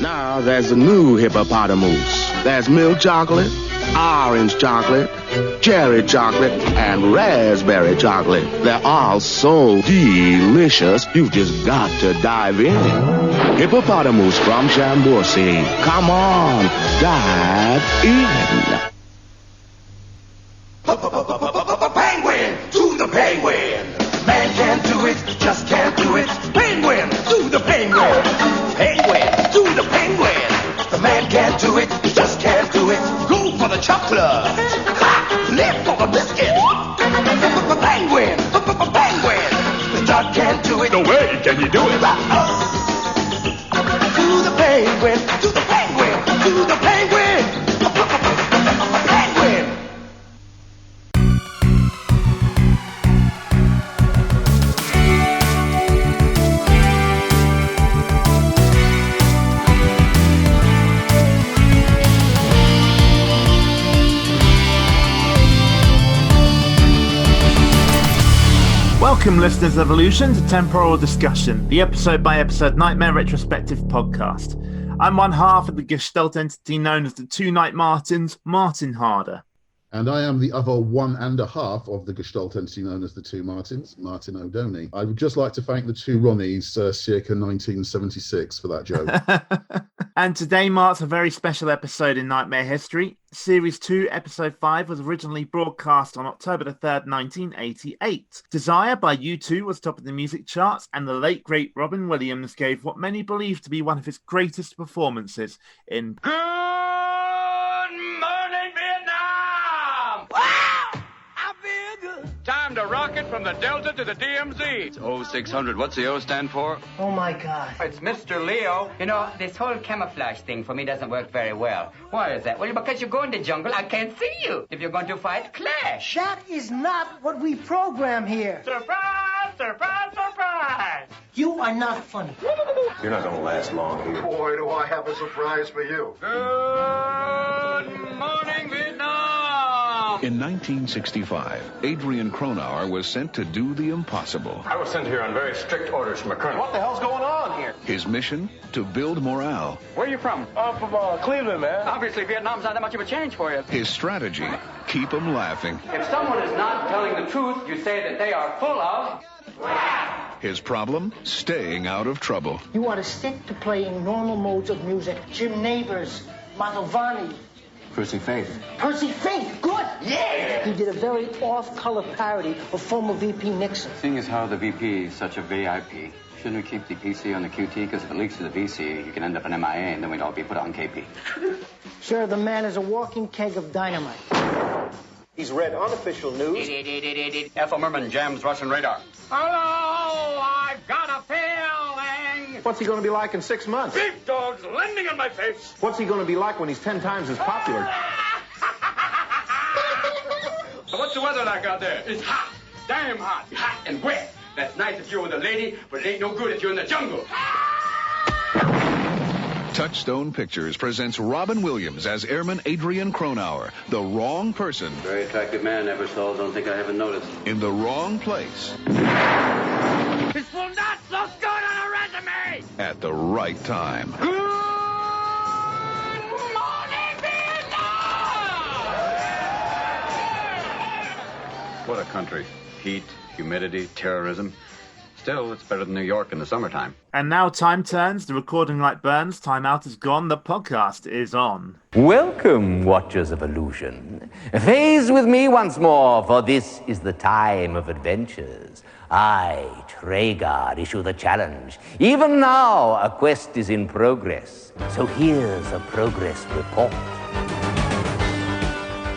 Now there's a new hippopotamus. There's milk chocolate, orange chocolate, cherry chocolate, and raspberry chocolate. They're all so delicious, you've just got to dive in. Hippopotamus from Shamborsi. Come on, dive in. Penguin to the penguin. Man can't do it, just can't do it. Penguin to the penguin. Penguin to the penguin. The man can't do it, he just can't do it. Go for the chocolate. Ha! Live for the biscuit. Penguin, penguin. The dog can't do it. No way can he do it. To the penguin, to the penguin, to the penguin. Penguin. Welcome, listeners of Illusion, to Temporal Discussion, the episode-by-episode Nightmare Retrospective podcast. I'm one half of the Gestalt entity known as the Two Night Martins, Martin Harder. And I am the other one and a half of the Gestalt entity known as the Two Martins, Martin O'Doney. I would just like to thank the two Ronnies circa 1976 for that joke. And today marks a very special episode in Nightmare history. Series 2, Episode 5 was originally broadcast on October the 3rd, 1988. Desire by U2 was top of the music charts, and the late great Robin Williams gave what many believe to be one of his greatest performances in Good morning, Vietnam! I feel good. Time to rocket from the Delta to the DMZ. It's 0600. What's the O stand for? Oh, my God. It's Mr. Leo. You know, this whole camouflage thing for me doesn't work very well. Why is that? Well, because you go in the jungle, I can't see you. If you're going to fight, clash. That is not what we program here. Surprise, surprise, surprise! You are not funny. You're not gonna last long here. Boy, do I have a surprise for you. Good morning, Vietnam! In 1965, Adrian Cronauer was sent to do the impossible. I was sent here on very strict orders from a colonel. What the hell's going on here? His mission? To build morale. Where are you from? I'm from Cleveland, man. Obviously, Vietnam's not that much of a change for you. His strategy? Keep them laughing. If someone is not telling the truth, you say that they are full of... His problem? Staying out of trouble. You ought to stick to playing normal modes of music. Jim Neighbors, Mantovani, Percy Faith. Percy Faith, good! Yeah! He did a very off-color parody of former VP Nixon. Seeing as how the VP is such a VIP, shouldn't we keep the PC on the QT? Because if it leaks to the VC, you can end up an MIA, and then we'd all be put on KP. Sir, the man is a walking keg of dynamite. He's read unofficial news. Ethel Merman jams Russian radar. Hello, I've got a feeling. What's he going to be like in 6 months? Big dogs landing on my face. What's he going to be like when he's 10 times as popular? So what's the weather like out there? It's hot, damn hot, hot and wet. That's nice if you're with a lady, but it ain't no good if you're in the jungle. Touchstone Pictures presents Robin Williams as Airman Adrian Cronauer, the wrong person. Very attractive man, never saw. Don't think I haven't noticed. In the wrong place. This will not look good on a resume. At the right time. Good morning, Vietnam! What a country. Heat, humidity, terrorism. Still, it's better than New York in the summertime. And now time turns, the recording light burns, time out is gone, the podcast is on. Welcome, Watchers of Illusion. Phase with me once more, for this is the time of adventures. I, Traegard, issue the challenge. Even now, a quest is in progress. So here's a progress report.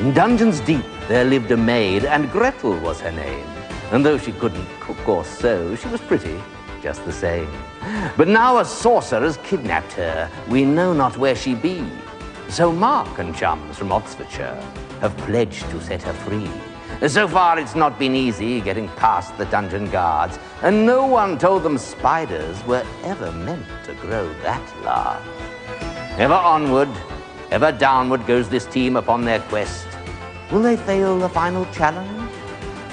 In Dungeons Deep, there lived a maid, and Gretel was her name. And though she couldn't cook or sew, she was pretty, just the same. But now a sorcerer has kidnapped her. We know not where she be. So Mark and chums from Oxfordshire have pledged to set her free. So far it's not been easy getting past the dungeon guards, and no one told them spiders were ever meant to grow that large. Ever onward, ever downward goes this team upon their quest. Will they fail the final challenge?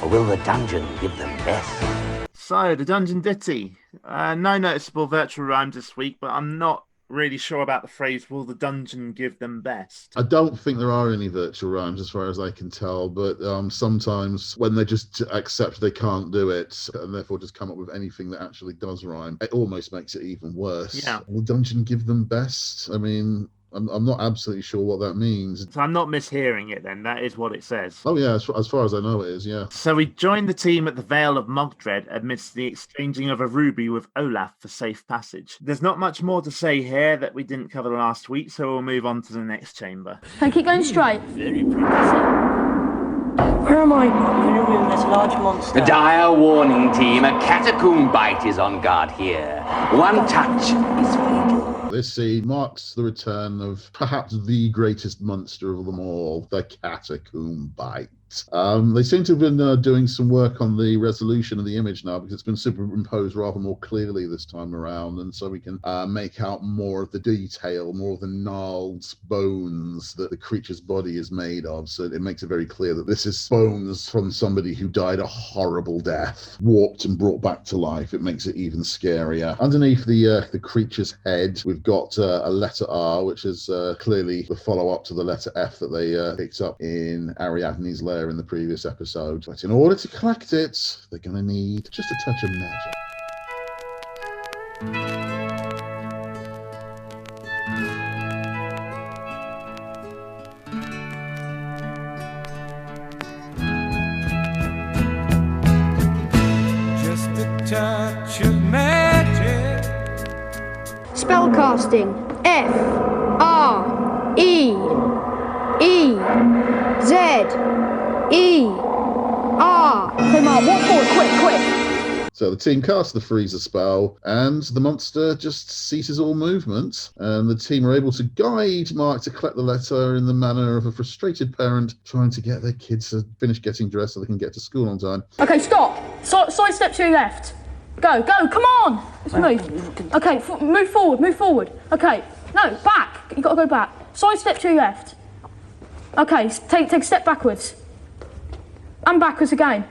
Or will the dungeon give them best? So, the Dungeon Ditty. No noticeable virtual rhymes this week, but I'm not really sure about the phrase, will the dungeon give them best? I don't think there are any virtual rhymes as far as I can tell, but sometimes when they just accept they can't do it and therefore just come up with anything that actually does rhyme, it almost makes it even worse. Yeah. Will the dungeon give them best? I mean, I'm not absolutely sure what that means. So I'm not mishearing it then. That is what it says. Oh, yeah, as far as I know it is, yeah. So we joined the team at the Vale of Mogdred amidst the exchanging of a ruby with Olaf for safe passage. There's not much more to say here that we didn't cover last week, so we'll move on to the next chamber. Okay, keep going straight. Very pretty. Where am I? I'm in a room, there's a large monster. A dire warning, team. A catacomb bite is on guard here. One touch is fatal. This scene marks the return of perhaps the greatest monster of them all, the catacomb bite. They seem to have been doing some work on the resolution of the image now because it's been superimposed rather more clearly this time around, and so we can make out more of the detail, more of the gnarled bones that the creature's body is made of. So it makes it very clear that this is bones from somebody who died a horrible death, warped and brought back to life. It makes it even scarier. Underneath the creature's head, we've got a letter R, which is clearly the follow-up to the letter F that they picked up in Ariadne's lair in the previous episode. But in order to collect it, they're going to need just a touch of magic. Just a touch of magic. Spellcasting. F R E E Z E R. Come on, walk forward, quick. So the team casts the freezer spell, and the monster just ceases all movement. And the team are able to guide Mark to collect the letter in the manner of a frustrated parent trying to get their kids to finish getting dressed so they can get to school on time. Okay, stop. Side step to your left. Go, come on. Let's move. Okay, move forward. Okay, no, back. You gotta go back. Side step to your left. Okay, take a step backwards. And backwards again.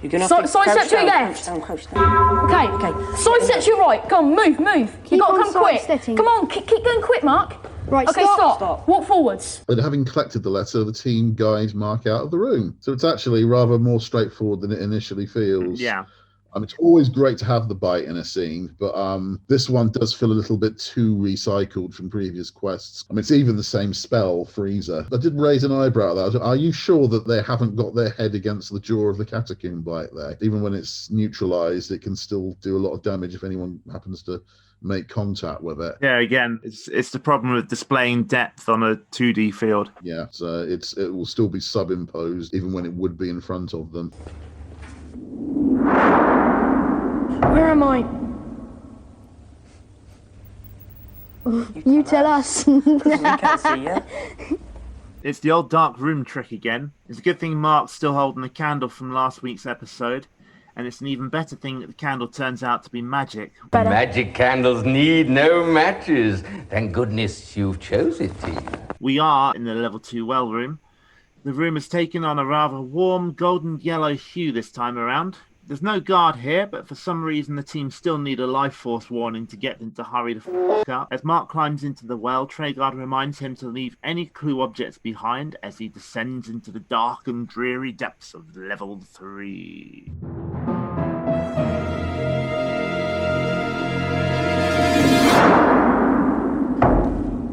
You're gonna have to side step to your left. Crouch down. Okay. Side step to your right. Come on, move. You gotta come quick. Stepping. Come on, keep going quick, Mark. Right, okay, stop. Walk forwards. But having collected the letter, the team guide Mark out of the room. So it's actually rather more straightforward than it initially feels. Yeah. It's always great to have the bite in a scene, but this one does feel a little bit too recycled from previous quests. It's even the same spell, Freezer. I did raise an eyebrow at that. Are you sure that they haven't got their head against the jaw of the catacomb bite there? Even when it's neutralized, it can still do a lot of damage if anyone happens to make contact with it. Yeah, again, it's the problem with displaying depth on a 2D field. Yeah, so it will still be sub-imposed even when it would be in front of them. Where am I? You tell us. We can't see you. It's the old dark room trick again. It's a good thing Mark's still holding the candle from last week's episode, and it's an even better thing that the candle turns out to be magic. Magic candles need no matches. Thank goodness you've chose it, team. We are in the level 2 well room. The room has taken on a rather warm golden yellow hue this time around. There's no guard here, but for some reason the team still need a life force warning to get them to hurry the f*** up. As Mark climbs into the well, Treguard reminds him to leave any clue objects behind as he descends into the dark and dreary depths of level 3.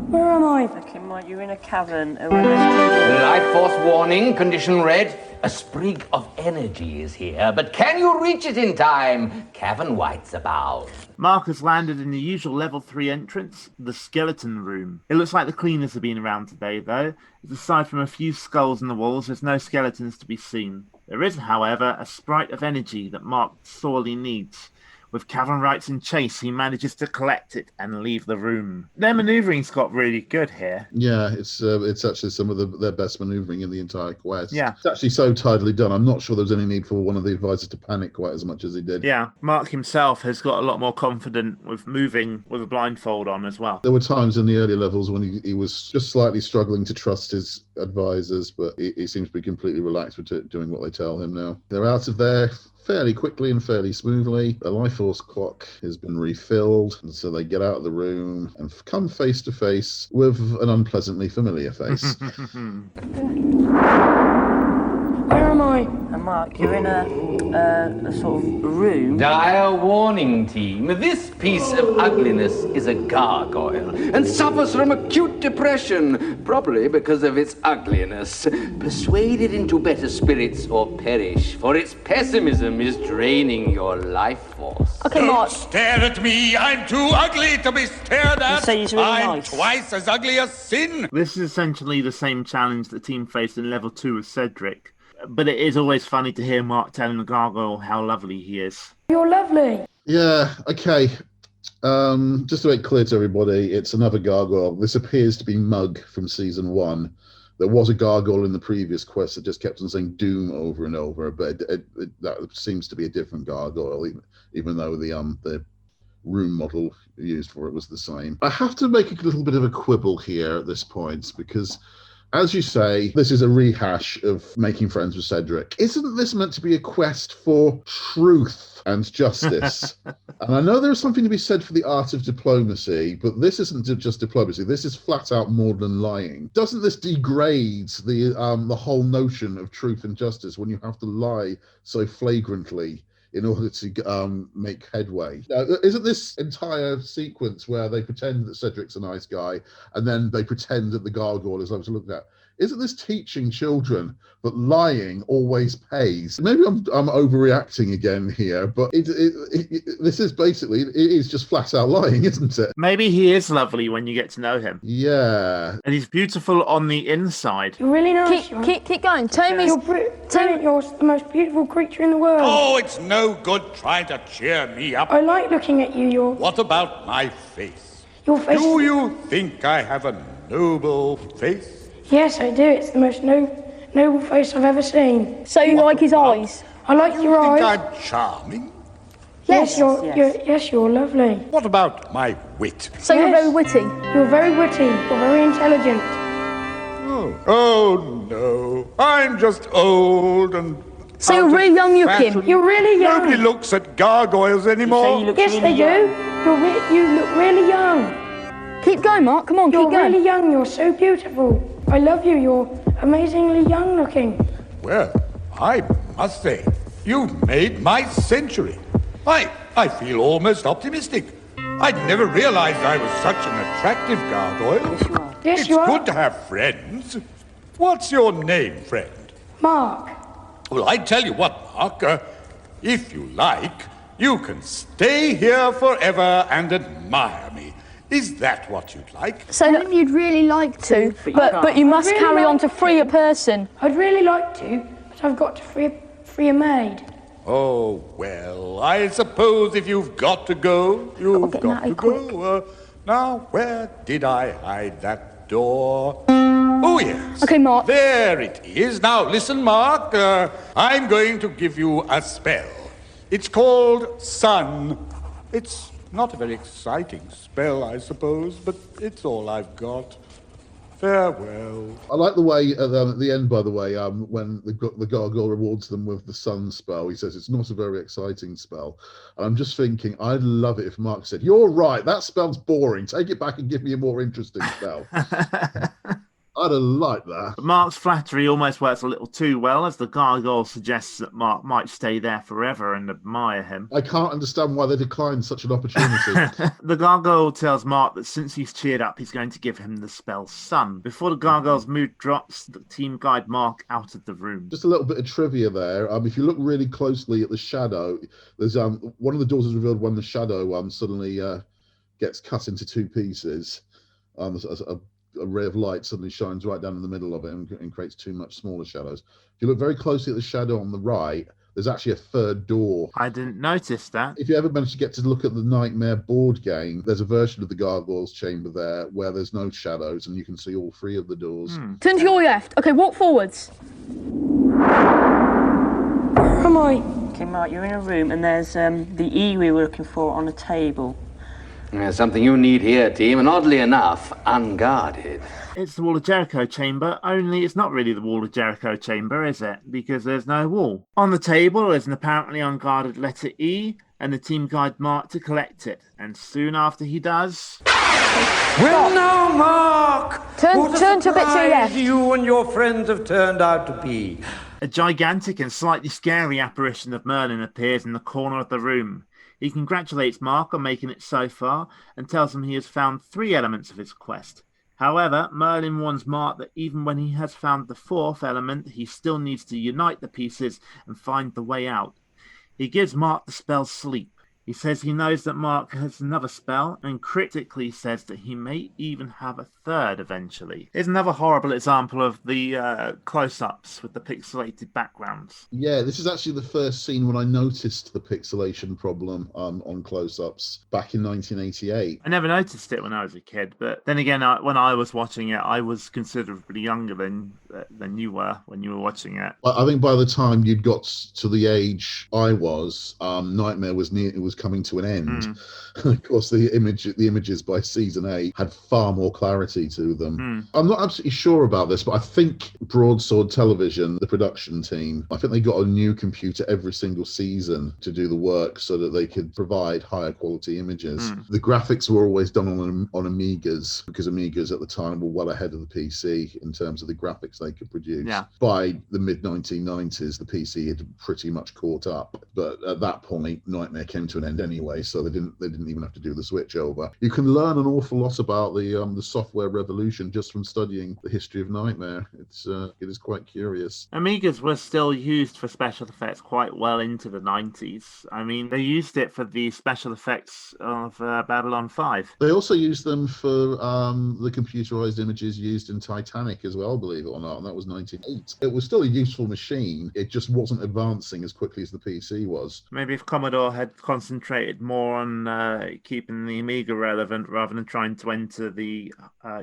Where am I? Looking like you're in a cavern. Life force warning, condition red. A sprig of energy is here, but can you reach it in time? Cavern White's about. Mark has landed in the usual level 3 entrance, the skeleton room. It looks like the cleaners have been around today, though. Aside from a few skulls in the walls, there's no skeletons to be seen. There is, however, a sprite of energy that Mark sorely needs. With Cavern Rights in chase, he manages to collect it and leave the room. Their manoeuvring's got really good here. Yeah, it's actually some of their best manoeuvring in the entire quest. Yeah. It's actually so tidily done. I'm not sure there was any need for one of the advisors to panic quite as much as he did. Yeah, Mark himself has got a lot more confident with moving with a blindfold on as well. There were times in the early levels when he was just slightly struggling to trust his advisors, but he seems to be completely relaxed with doing what they tell him now. They're out of there. fairly quickly and fairly smoothly. The life force clock has been refilled, and so they get out of the room and come face to face with an unpleasantly familiar face. Where am I? And Mark, you're in a sort of room. Dire warning, team. This piece of ugliness is a gargoyle and suffers from acute depression, probably because of its ugliness. Persuade it into better spirits or perish, for its pessimism is draining your life force. Okay, Mark. Don't stare at me. I'm too ugly to be stared at. You say he's really I'm nice. twice as ugly as sin. This is essentially the same challenge the team faced in level 2 with Cedric. But it is always funny to hear Mark telling the gargoyle how lovely he is. You're lovely. Yeah, okay. Just to make clear to everybody, it's another gargoyle. This appears to be Mug from Season 1. There was a gargoyle in the previous quest that just kept on saying Doom over and over, but that seems to be a different gargoyle, even though the room model used for it was the same. I have to make a little bit of a quibble here at this point, because as you say, this is a rehash of making friends with Cedric. Isn't this meant to be a quest for truth and justice? And I know there's something to be said for the art of diplomacy, but this isn't just diplomacy. This is flat out more than lying. Doesn't this degrade the whole notion of truth and justice when you have to lie so flagrantly in order to make headway? Now, isn't this entire sequence where they pretend that Cedric's a nice guy and then they pretend that the gargoyle is lovely to look at? Isn't this teaching children that lying always pays? Maybe I'm overreacting again here, but this is basically, it is just flat out lying, isn't it? Maybe he is lovely when you get to know him. Yeah. And he's beautiful on the inside. You're really nice. Keep going. Tell me. You're the most beautiful creature in the world. Oh, it's no good trying to cheer me up. I like looking at you. What about my face? Your face. Do you think I have a noble face? Yes, I do. It's the most noble face I've ever seen. So you like his eyes? I like your eyes. You think I'm charming? Yes, you're lovely. What about my wit? So you're very witty? You're very witty. You're very intelligent. Oh no. I'm just old and... So you're really young looking? You're really young. Nobody looks at gargoyles anymore. Yes, they do. You look really young. Keep going, Mark. Come on, keep going. You're really young. You're so beautiful. I love you. You're amazingly young looking. Well, I must say, you've made my century. I feel almost optimistic. I'd never realized I was such an attractive gargoyle. Yes, you are. It's good to have friends. What's your name, friend? Mark. Well, I tell you what, Mark. If you like, you can stay here forever and admire me. Is that what you'd like? So you'd really like to, but you must carry on to free a person. I'd really like to, but I've got to free a maid. Oh, well, I suppose if you've got to go, you've got to go. Now, where did I hide that door? Oh, yes. Okay, Mark. There it is. Now, listen, Mark. I'm going to give you a spell. It's called Sun. It's not a very exciting spell, I suppose, but it's all I've got. Farewell. I like the way at the end, by the way, when the gargoyle rewards them with the sun spell, he says it's not a very exciting spell. And I'm just thinking, I'd love it if Mark said, "You're right, that spell's boring. Take it back and give me a more interesting spell." I'd have liked that. But Mark's flattery almost works a little too well, as the gargoyle suggests that Mark might stay there forever and admire him. I can't understand why they declined such an opportunity. The gargoyle tells Mark that since he's cheered up, he's going to give him the spell Sun. Before the gargoyle's mood drops, the team guide Mark out of the room. Just a little bit of trivia there. If you look really closely at the shadow, there's one of the doors is revealed when the shadow suddenly gets cut into two pieces. A ray of light suddenly shines right down in the middle of it and creates two much smaller shadows. If you look very closely at the shadow on the right, there's actually a third door. I didn't notice that. If you ever manage to get to look at the Nightmare board game, there's a version of the Gargoyle's Chamber there where there's no shadows and you can see all three of the doors. Turn to your left. Okay, walk forwards. Where am I? Okay, Mark, you're in a room and there's the E we were looking for on a table. Something you need here, team, and oddly enough, unguarded. It's the Wall of Jericho chamber, only it's not really the Wall of Jericho chamber, is it? Because there's no wall. On the table is an apparently unguarded letter E, and the team guide Mark to collect it. And soon after he does... Well now, Mark! Turn to a bit to your left. You and your friends have turned out to be. A gigantic and slightly scary apparition of Merlin appears in the corner of the room. He congratulates Mark on making it so far and tells him he has found 3 elements of his quest. However, Merlin warns Mark that even when he has found the 4th element, he still needs to unite the pieces and find the way out. He gives Mark the spell Sleep. He says he knows that Mark has another spell and critically says that he may even have a 3rd eventually. Here's another horrible example of the close-ups with the pixelated backgrounds. Yeah, this is actually the first scene when I noticed the pixelation problem on close-ups back in 1988. I never noticed it when I was a kid, but then again, when I was watching it, I was considerably younger than you were when you were watching it. I think by the time you'd got to the age I was, Nightmare was coming to an end. Of course, the images by season 8 had far more clarity to them. I'm not absolutely sure about this, but I think Broadsword Television, the production team, I think they got a new computer every single season to do the work so that they could provide higher quality images. The graphics were always done on Amigas, because Amigas at the time were well ahead of the PC in terms of the graphics they could produce. By the mid-1990s, the PC had pretty much caught up, but at that point, Nightmare came to an end anyway, so they didn't even have to do the switch over. You can learn an awful lot about the software revolution just from studying the history of Nightmare. It is quite curious. Amigas were still used for special effects quite well into the 90s. I mean, they used it for the special effects of Babylon 5. They also used them for the computerized images used in Titanic as well, believe it or not, and that was 1908. It was still a useful machine. It just wasn't advancing as quickly as the PC was. Maybe if Commodore had concentrated more on keeping the Amiga relevant rather than trying to enter the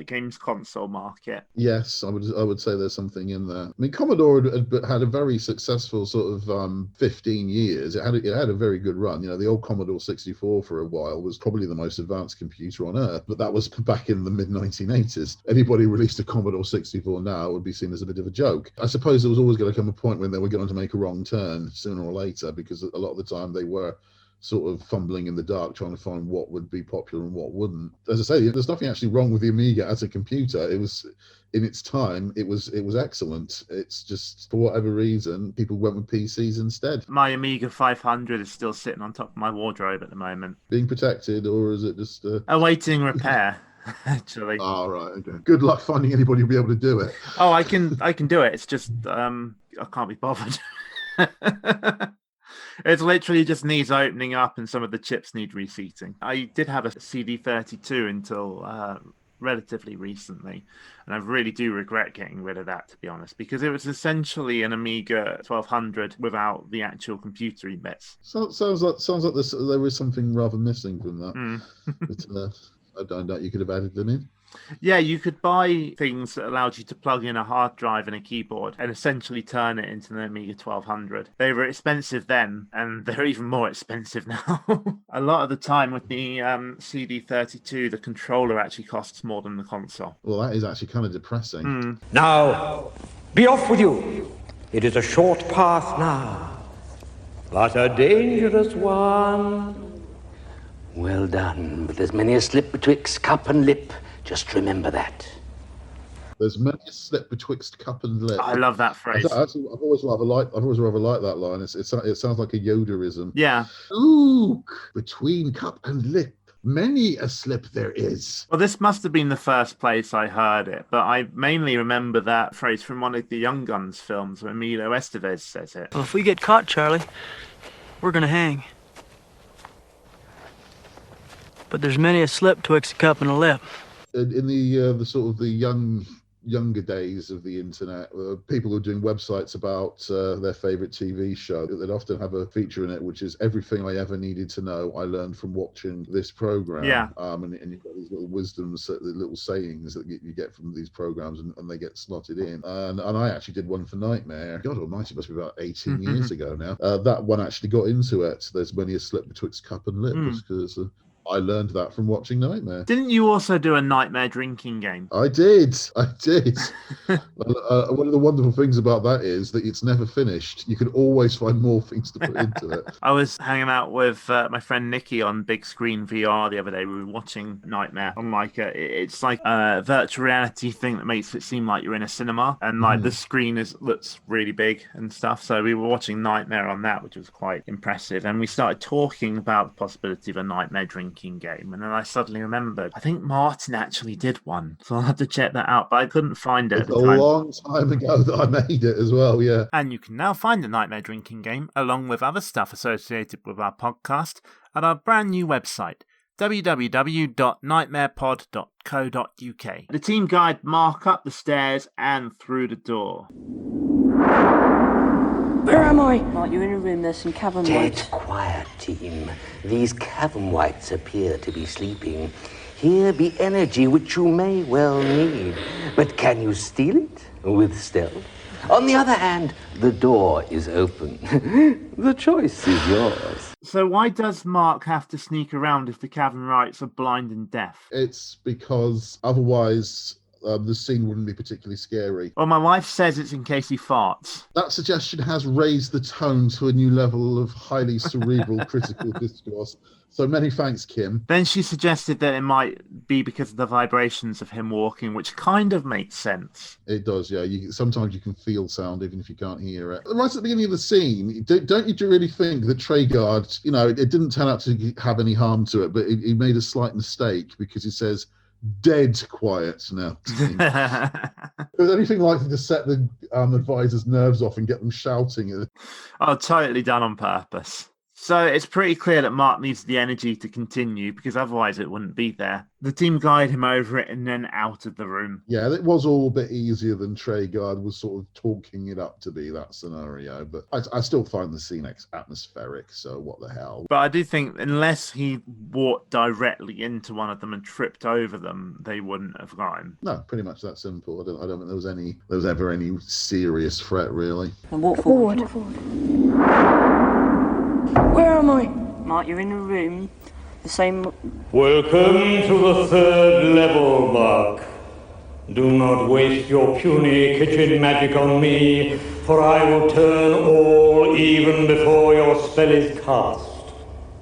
games console market. Yes, I would say there's something in there. I mean, Commodore had a very successful sort of 15 years. It had a very good run. You know, the old Commodore 64 for a while was probably the most advanced computer on earth, but that was back in the mid-1980s. Anybody released a Commodore 64 now would be seen as a bit of a joke. I suppose there was always going to come a point when they were going to make a wrong turn sooner or later, because a lot of the time they were sort of fumbling in the dark trying to find what would be popular and what wouldn't. As I say, there's nothing actually wrong with the Amiga as a computer. It was, in its time, it was excellent. It's just, for whatever reason, people went with PCs instead. My Amiga 500 is still sitting on top of my wardrobe at the moment. Being protected, or is it just... awaiting repair, actually. Oh, right, okay. Good luck finding anybody who'll be able to do it. Oh, I can do it. It's just, I can't be bothered. It literally just needs opening up and some of the chips need reseating. I did have a CD32 until relatively recently, and I really do regret getting rid of that, to be honest, because it was essentially an Amiga 1200 without the actual computery bits. Sounds like there was something rather missing from that. But, I don't doubt you could have added them in. Yeah, you could buy things that allowed you to plug in a hard drive and a keyboard and essentially turn it into an Amiga 1200. They were expensive then, and they're even more expensive now. A lot of the time with the CD32, the controller actually costs more than the console. Well, that is actually kind of depressing. Now, be off with you. It is a short path now, but a dangerous one. Well done, but there's many a slip betwixt cup and lip. Just remember that. There's many a slip betwixt cup and lip. I love that phrase. I've always rather liked that line. It sounds like a Yoderism. Yeah. Ooh, between cup and lip, many a slip there is. Well, this must have been the first place I heard it, but I mainly remember that phrase from one of the Young Guns films where Emilio Estevez says it. Well, if we get caught, Charlie, we're gonna hang. But there's many a slip twixt a cup and a lip. In the sort of the younger days of the internet, people who are doing websites about their favorite TV show, they'd often have a feature in it which is everything I ever needed to know I learned from watching this program. Yeah. And you've got these little wisdoms, the little sayings that you get from these programs, and they get slotted in. And I actually did one for Nightmare. God almighty, it must be about 18 years ago now. That one actually got into it. There's many a slip betwixt cup and lip, because I learned that from watching Nightmare. Didn't you also do a nightmare drinking game? I did. One of the wonderful things about that is that it's never finished. You can always find more things to put into it. I was hanging out with my friend Nikki on big screen VR the other day. We were watching Nightmare on it's like a virtual reality thing that makes it seem like you're in a cinema, and like the screen looks really big and stuff. So we were watching Nightmare on that, which was quite impressive. And we started talking about the possibility of a nightmare drinking game, and then I suddenly remembered I think Martin actually did one, so I'll have to check that out, but I couldn't find it. It's a long time ago that I made it as well, yeah. And you can now find the Nightmare Drinking Game along with other stuff associated with our podcast at our brand new website, www.nightmarepod.co.uk. The team guide Mark up the stairs and through the door. Where am I? Mark, you're in a room, there's some cavern Dead whites. quiet, team. These cavern whites appear to be sleeping. Here be energy which you may well need. But can you steal it with stealth? On the other hand, the door is open. The choice is yours. So why does Mark have to sneak around if the cavern whites are blind and deaf? It's because otherwise the scene wouldn't be particularly scary. Well, my wife says it's in case he farts. That suggestion has raised the tone to a new level of highly cerebral critical discourse. So many thanks, Kim. Then she suggested that it might be because of the vibrations of him walking, which kind of makes sense. It does, yeah. Sometimes you can feel sound even if you can't hear it. Right at the beginning of the scene, don't you really think that Treguard, it didn't turn out to have any harm to it, but he made a slight mistake because he says, dead quiet now. There's anything likely to set the advisor's nerves off and get them shouting. Oh, totally done on purpose. So it's pretty clear that Mark needs the energy to continue because otherwise it wouldn't be there. The team guide him over it and then out of the room. Yeah, it was all a bit easier than Treguard was sort of talking it up to be that scenario, but I still find the scene atmospheric, so what the hell. But I do think unless he walked directly into one of them and tripped over them, they wouldn't have got him. No, pretty much that simple. I don't think there was ever any serious threat, really. And walk forward. Where am I? Mark, you're in a room, the same... Welcome to the third level, Mark. Do not waste your puny kitchen magic on me, for I will turn all even before your spell is cast.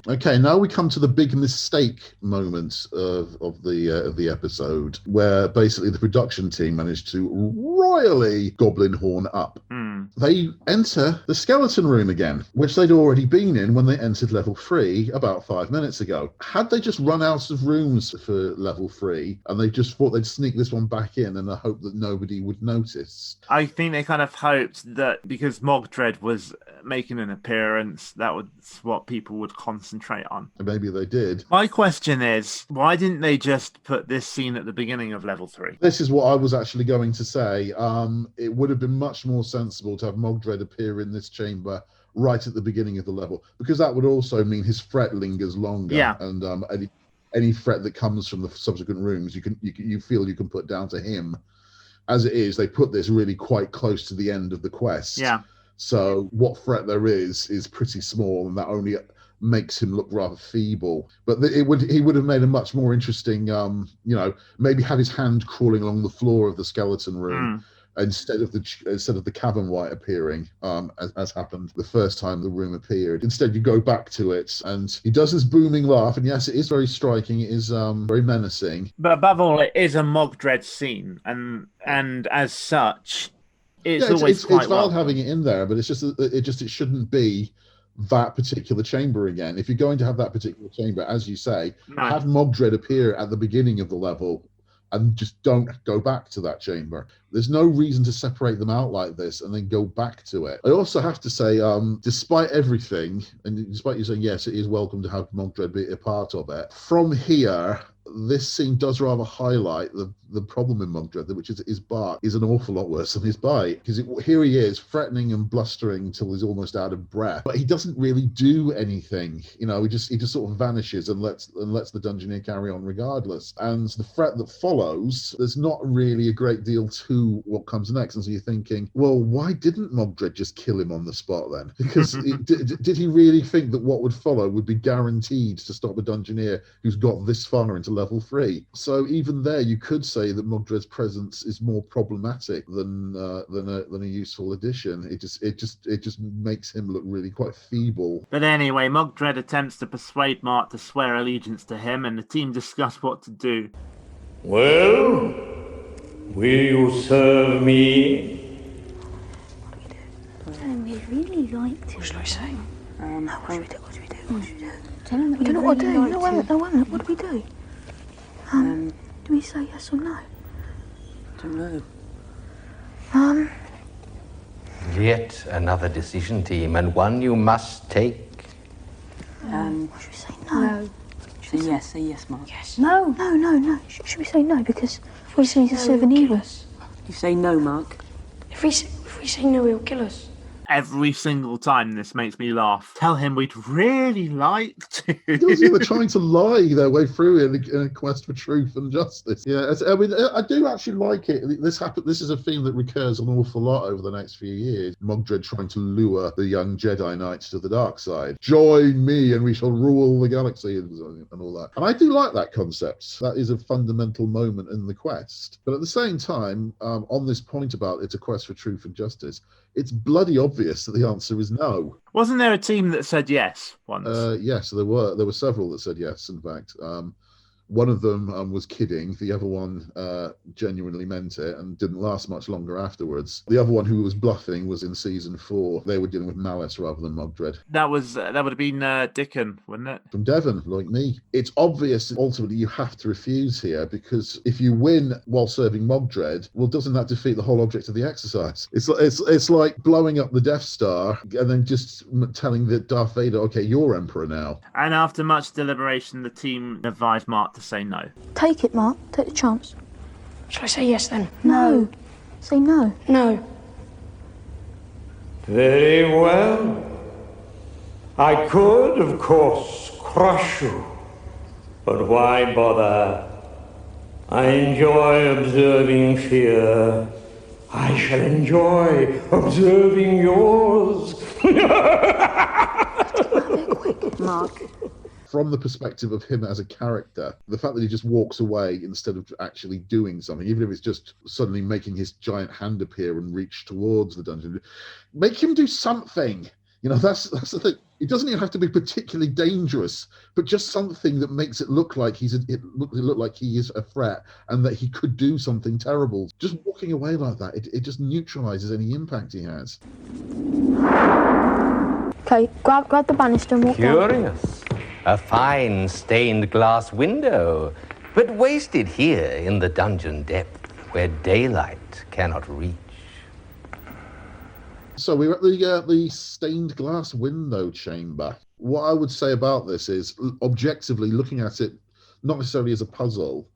Okay, now we come to the big mistake moment of the episode, where basically the production team managed to royally goblin horn up. They enter the skeleton room again, which they'd already been in when they entered level 3 about 5 minutes ago. Had they just run out of rooms for level 3 and they just thought they'd sneak this one back in and hope that nobody would notice? I think they kind of hoped that because Mogdred was making an appearance, that was what people would concentrate on. Maybe they did. My question is, why didn't they just put this scene at the beginning of level 3? This is what I was actually going to say. It would have been much more sensible to have Mogdred appear in this chamber right at the beginning of the level, because that would also mean his threat lingers longer. Yeah. And any threat that comes from the subsequent rooms, you feel you can put down to him. As it is, they put this really quite close to the end of the quest. Yeah. So what threat there is pretty small, and that only makes him look rather feeble. But he would have made a much more interesting, maybe have his hand crawling along the floor of the skeleton room instead of the cavern white appearing, as happened the first time the room appeared. Instead, you go back to it, and he does his booming laugh, and yes, it is very striking. It is very menacing. But above all, it is a Mogdred scene, and as such, it's always quite it's well valid having it in there, but it shouldn't be that particular chamber again. If you're going to have that particular chamber, as you say, have Mogdred appear at the beginning of the level and just don't go back to that chamber. There's no reason to separate them out like this and then go back to it. I also have to say, despite everything, and despite you saying, yes, it is welcome to have Mogdred be a part of it, from here, this scene does rather highlight the problem in Mugdred, which is his bark is an awful lot worse than his bite. Because here he is, threatening and blustering until he's almost out of breath, but he doesn't really do anything. He just sort of vanishes and lets the Dungeoneer carry on regardless. And the threat that follows, there's not really a great deal to what comes next. And so you're thinking, well, why didn't Mugdred just kill him on the spot then? Because did he really think that what would follow would be guaranteed to stop a Dungeoneer who's got this far into level 3? So even there, you could say that Mugdred's presence is more problematic than a useful addition. It just makes him look really quite feeble. But anyway, Mugdred attempts to persuade Mark to swear allegiance to him, and the team discuss what to do. Well, will you serve me? We really like to. What should I say? What should we do? We don't know what to do. No, wait a minute. What do we do? Do we say yes or no? Don't know. Yet another decision, team, and one you must take. Should we say no? Say yes, Mark. Yes. No. Should we say no? Because obviously he's a souvenir. You say no, Mark. If we say no, he'll kill us. Every single time this makes me laugh. Tell him we'd really like to. They're trying to lie their way through in a quest for truth and justice. Yeah, I mean, I do actually like it. This is a theme that recurs an awful lot over the next few years. Mugdred trying to lure the young Jedi Knights to the dark side. Join me and we shall rule the galaxy and all that. And I do like that concept. That is a fundamental moment in the quest. But at the same time, on this point about it's a quest for truth and justice, it's bloody obvious that the answer is no. Wasn't there a team that said yes once? Yes, there were several that said yes, in fact. One of them was kidding. The other one genuinely meant it and didn't last much longer afterwards. The other one who was bluffing was in season 4. They were dealing with malice rather than Mugdred. That would have been Dickon, wouldn't it? From Devon, like me. It's obvious that ultimately you have to refuse here, because if you win while serving Mugdred, well, doesn't that defeat the whole object of the exercise? It's like blowing up the Death Star and then just telling the Darth Vader, okay, you're Emperor now. And after much deliberation, the team advised Mark to say no. Take it, Mark. Take the chance. Shall I say yes then? No. Say no. No. Very well. I could, of course, crush you. But why bother? I enjoy observing fear. I shall enjoy observing yours. Quick, Mark. From the perspective of him as a character, the fact that he just walks away instead of actually doing something, even if it's just suddenly making his giant hand appear and reach towards the dungeon, make him do something. That's the thing. It doesn't even have to be particularly dangerous, but just something that makes it look like he is a threat and that he could do something terrible. Just walking away like that, it just neutralizes any impact he has. Okay, grab the banister and walk down. Curious. A fine stained glass window, but wasted here in the dungeon depth where daylight cannot reach. So we're at the stained glass window chamber. What I would say about this is, objectively looking at it, not necessarily as a puzzle,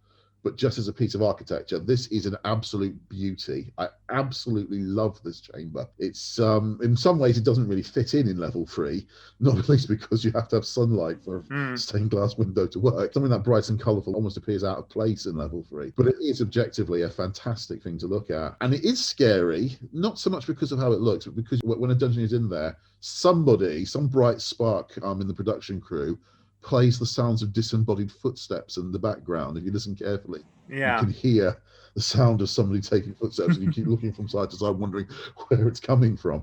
but just as a piece of architecture, this is an absolute beauty. I absolutely love this chamber. It's in some ways it doesn't really fit in level 3, not at least because you have to have sunlight for a stained glass window to work. Something that bright and colourful almost appears out of place in level 3. But it is objectively a fantastic thing to look at. And it is scary, not so much because of how it looks, but because when a dungeon is in there, some bright spark in the production crew plays the sounds of disembodied footsteps in the background. If you listen carefully, you can hear the sound of somebody taking footsteps, and you keep looking from side to side, wondering where it's coming from.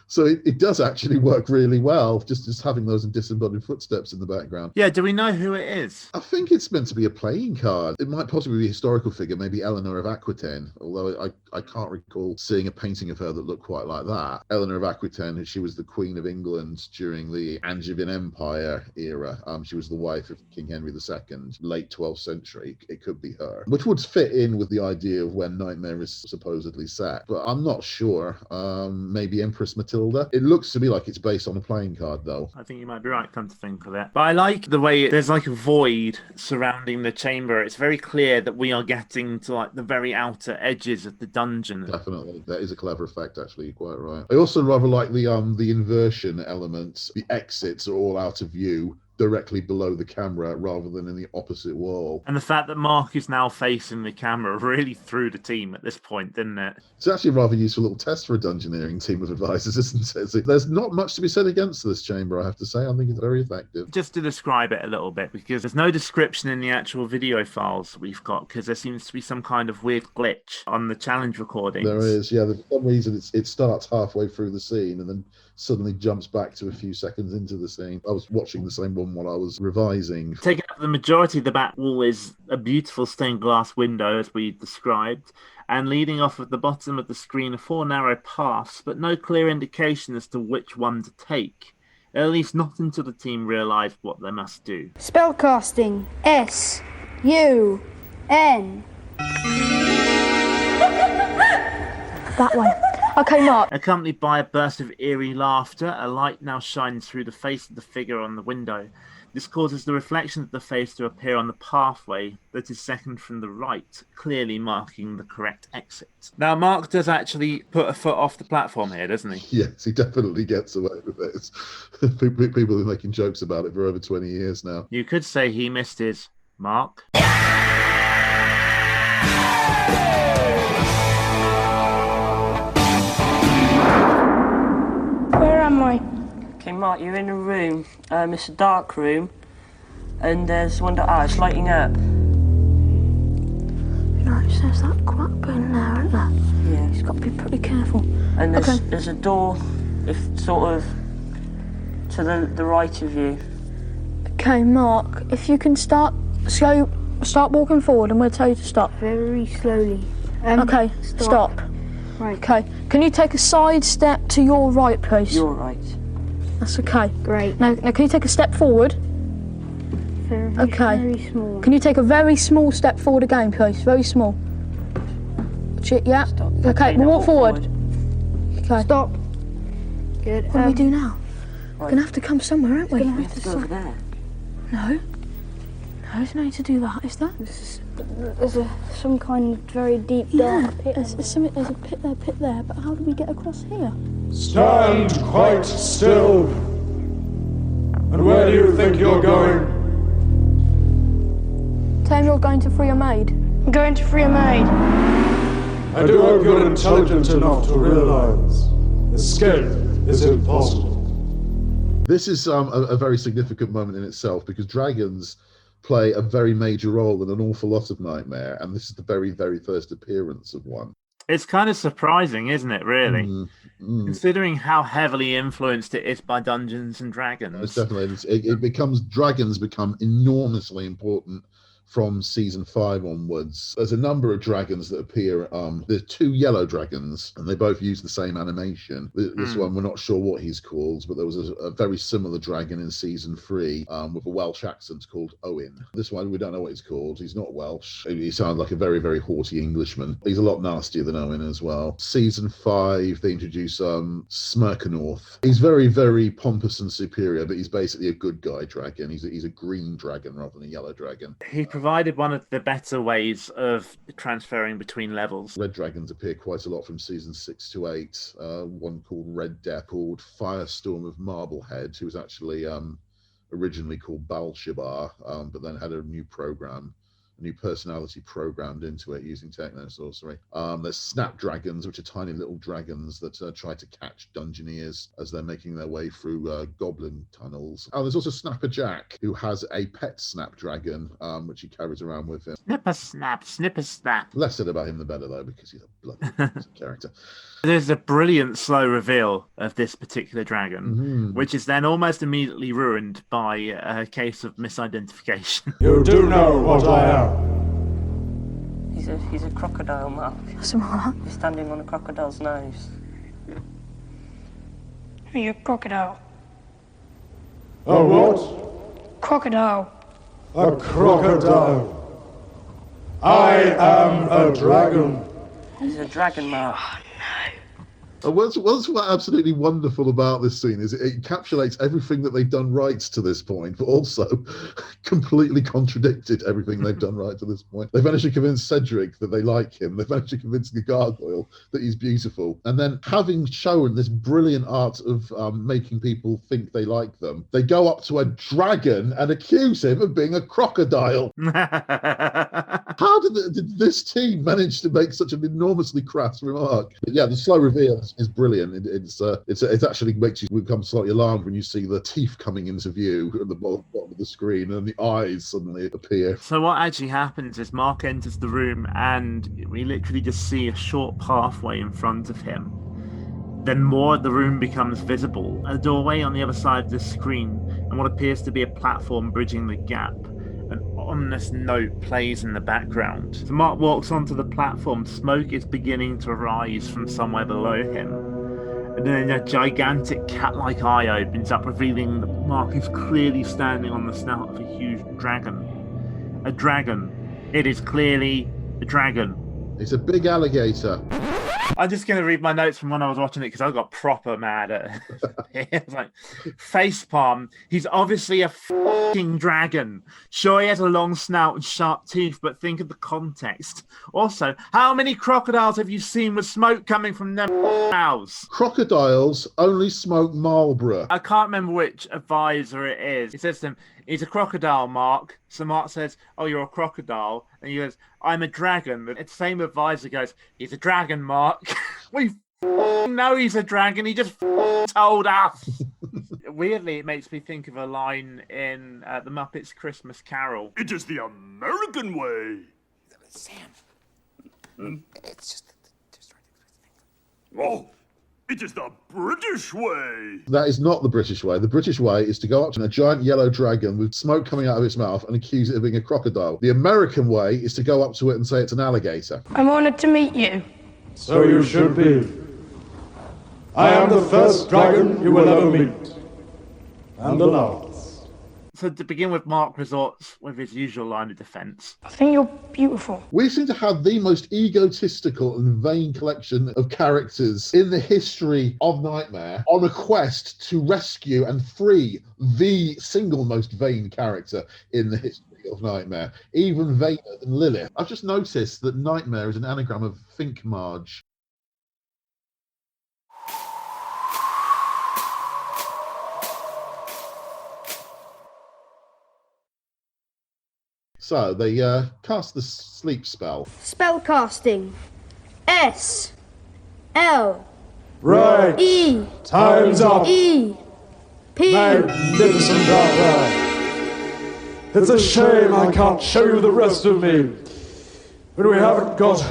So it does actually work really well, just having those disembodied footsteps in the background. Yeah, do we know who it is? I think it's meant to be a playing card. It might possibly be a historical figure, maybe Eleanor of Aquitaine, although I can't recall seeing a painting of her that looked quite like that. Eleanor of Aquitaine, she was the Queen of England during the Angevin Empire era. She was the wife of King Henry II, late 12th century. It could be her, which would fit in with the idea of when Nightmare is supposedly set. But I'm not sure. Maybe Empress Matilda builder. It looks to me like it's based on a playing card, though. I think you might be right, come to think of it. But I like the way there's like a void surrounding the chamber. It's very clear that we are getting to like the very outer edges of the dungeon. Definitely. That is a clever effect, actually. You're quite right. I also rather like the inversion elements. The exits are all out of view, directly below the camera rather than in the opposite wall. And the fact that Mark is now facing the camera really threw the team at this point, didn't it? It's actually a rather useful little test for a dungeoneering team of advisors, isn't it? There's not much to be said against this chamber, I have to say. I think it's very effective. Just to describe it a little bit, because there's no description in the actual video files we've got, because there seems to be some kind of weird glitch on the challenge recordings. There is, yeah. For some reason, it starts halfway through the scene and then suddenly jumps back to a few seconds into the scene. I was watching the same one while I was revising. Taking up the majority of the back wall is a beautiful stained glass window, as we described, and leading off at the bottom of the screen are 4 narrow paths, but no clear indication as to which one to take. At least not until the team realised what they must do. Spellcasting. S-U-N. That way. Okay, Mark. Accompanied by a burst of eerie laughter, a light now shines through the face of the figure on the window. This causes the reflection of the face to appear on the pathway that is second from the right, clearly marking the correct exit. Now, Mark does actually put a foot off the platform here, doesn't he? Yes, he definitely gets away with it. People have been making jokes about it for over 20 years now. You could say he missed his mark. Where am I? Okay, Mark, you're in a room. It's a dark room, and there's one that it's lighting up. You know, there's that quack in there, isn't there? Yeah. He's got to be pretty careful. And there's a door, if sort of to the right of you. Okay, Mark, if you can start walking forward, and we'll tell you to stop. Very slowly. Okay, stop. Right. Okay, can you take a side step to your right, please? Your right. That's okay. Great. Now can you take a step forward? Very small. Can you take a very small step forward again, please? Very small. Yeah. Stop. Okay, we'll walk forward. Okay. Stop. Good. What do we do now? We're going to have to come somewhere, aren't we? We have to go over there. No, there's no need to do that, is there? There's some kind of very deep dark pit. There's a pit there, but how do we get across here? Stand quite still. And where do you think you're going? Tell him you're going to free a maid. I'm going to free a maid. I do hope you're intelligent enough to realize escape is impossible. This is a very significant moment in itself because dragons play a very major role in an awful lot of Nightmare, and this is the very, very first appearance of one. It's kind of surprising, isn't it, really? Considering how heavily influenced it is by Dungeons and Dragons. It's definitely, dragons become enormously important from season 5 onwards. There's a number of dragons that appear. There's 2 yellow dragons, and they both use the same animation. This one, we're not sure what he's called, but there was a very similar dragon in season 3 with a Welsh accent called Owen. This one, we don't know what he's called. He's not Welsh. He sounds like a very, very haughty Englishman. He's a lot nastier than Owen as well. Season 5, they introduce Smirkanorth. He's very, very pompous and superior, but he's basically a good guy dragon. He's a green dragon rather than a yellow dragon. He provided one of the better ways of transferring between levels. Red dragons appear quite a lot from season 6 to 8. One called Red Death, called Firestorm of Marblehead, who was actually originally called Balshabar, but then had a new personality programmed into it using techno sorcery. There's snapdragons, which are tiny little dragons that try to catch dungeoneers as they're making their way through goblin tunnels. There's also Snapper Jack, who has a pet snapdragon, which he carries around with him. Snipper snap, snipper snap. Less said about him the better, though, because he's a bloody character. There's a brilliant slow reveal of this particular dragon, which is then almost immediately ruined by a case of misidentification. You do know what I am. He's a crocodile, Mark. What's wrong? He's standing on a crocodile's nose. You're a crocodile. A what? Crocodile. A crocodile. I am a dragon. He's a dragon, Mark. Oh, no. And what's absolutely wonderful about this scene is it encapsulates everything that they've done right to this point, but also completely contradicted everything they've done right to this point. They've managed to convince Cedric that they like him. They've managed to convince the gargoyle that he's beautiful. And then having shown this brilliant art of making people think they like them, they go up to a dragon and accuse him of being a crocodile. How did this team manage to make such an enormously crass remark? But yeah, the slow reveal is brilliant. It actually makes you become slightly alarmed when you see the teeth coming into view at the bottom of the screen and the eyes suddenly appear. So what actually happens is Mark enters the room and we literally just see a short pathway in front of him. Then more of the room becomes visible. A doorway on the other side of the screen and what appears to be a platform bridging the gap. An ominous note plays in the background. So Mark walks onto the platform. Smoke is beginning to rise from somewhere below him. And then a gigantic cat-like eye opens up, revealing that Mark is clearly standing on the snout of a huge dragon. A dragon. It is clearly a dragon. It's a big alligator. I'm just going to read my notes from when I was watching it because I got proper mad at it. It was like, facepalm. He's obviously a fucking dragon. Sure, he has a long snout and sharp teeth, but think of the context. Also, how many crocodiles have you seen with smoke coming from their mouths? Crocodiles only smoke Marlboro. I can't remember which advisor it is. He says to him, he's a crocodile, Mark. So Mark says, oh, you're a crocodile. And he goes, I'm a dragon. The same advisor goes, he's a dragon, Mark. We know he's a dragon. He just told us. Weirdly, it makes me think of a line in The Muppets Christmas Carol. It is the American way. Sam. It's just... Oh, it is the British way. That is not the British way. The British way is to go up to a giant yellow dragon with smoke coming out of its mouth and accuse it of being a crocodile. The American way is to go up to it and say it's an alligator. I'm honoured to meet you. So you should be. I am the first dragon you will ever meet. And the last. So to begin with, Mark resorts with his usual line of defence. I think you're beautiful. We seem to have the most egotistical and vain collection of characters in the history of Nightmare on a quest to rescue and free the single most vain character in the history of Nightmare, even vainer than Lilith. I've just noticed that Nightmare is an anagram of Think Marge. So they cast the sleep spell. Spell casting. S. L. Right. E. Time's up. E. P. Magnificent Doctor. It's a shame I can't show you the rest of me. But we haven't got...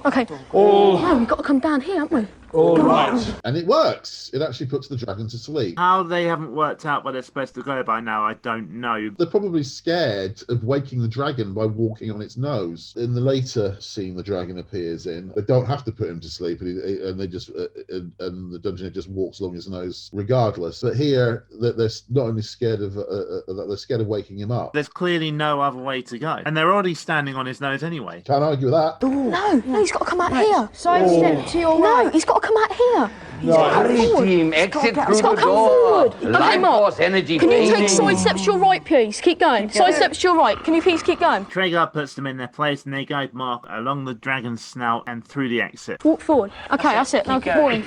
Okay. All... No, we've got to come down here, haven't we? All right. And it works. It actually puts the dragon to sleep. How they haven't worked out where they're supposed to go by now, I don't know. They're probably scared of waking the dragon by walking on its nose. In the later scene the dragon appears in, they don't have to put him to sleep, and they just and the dungeoneer just walks along his nose regardless. But here, they're not only scared of they're scared of waking him up. There's clearly no other way to go, and they're already standing on his nose anyway. Can't argue with that. No, he's got to come out here. Sidestep to your right. No, he's got to come out here. Hurry, team, exit through He's got the to come door. forward. Okay, Life Mark, force energy can you take draining. side steps to your right, please? Keep going. Side steps to your right. Can you please keep going? Traeger puts them in their place, and they guide Mark along the dragon's snout and through the exit. Walk forward. Okay, that's it. Now keep going.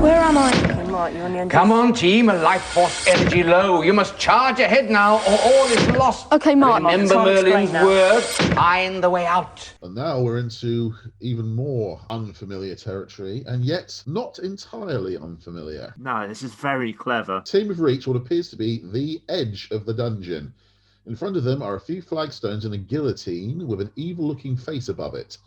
Where am I? Okay, Mark, you're on the end. Come on, team, life force energy low. You must charge ahead now, or all is lost. Okay, Mark. Remember Merlin's words, find the way out. And now we're into even more unfamiliar territory, and yet not entirely unfamiliar. No, this is very clever. The team have reached what appears to be the edge of the dungeon. In front of them are a few flagstones and a guillotine with an evil-looking face above it.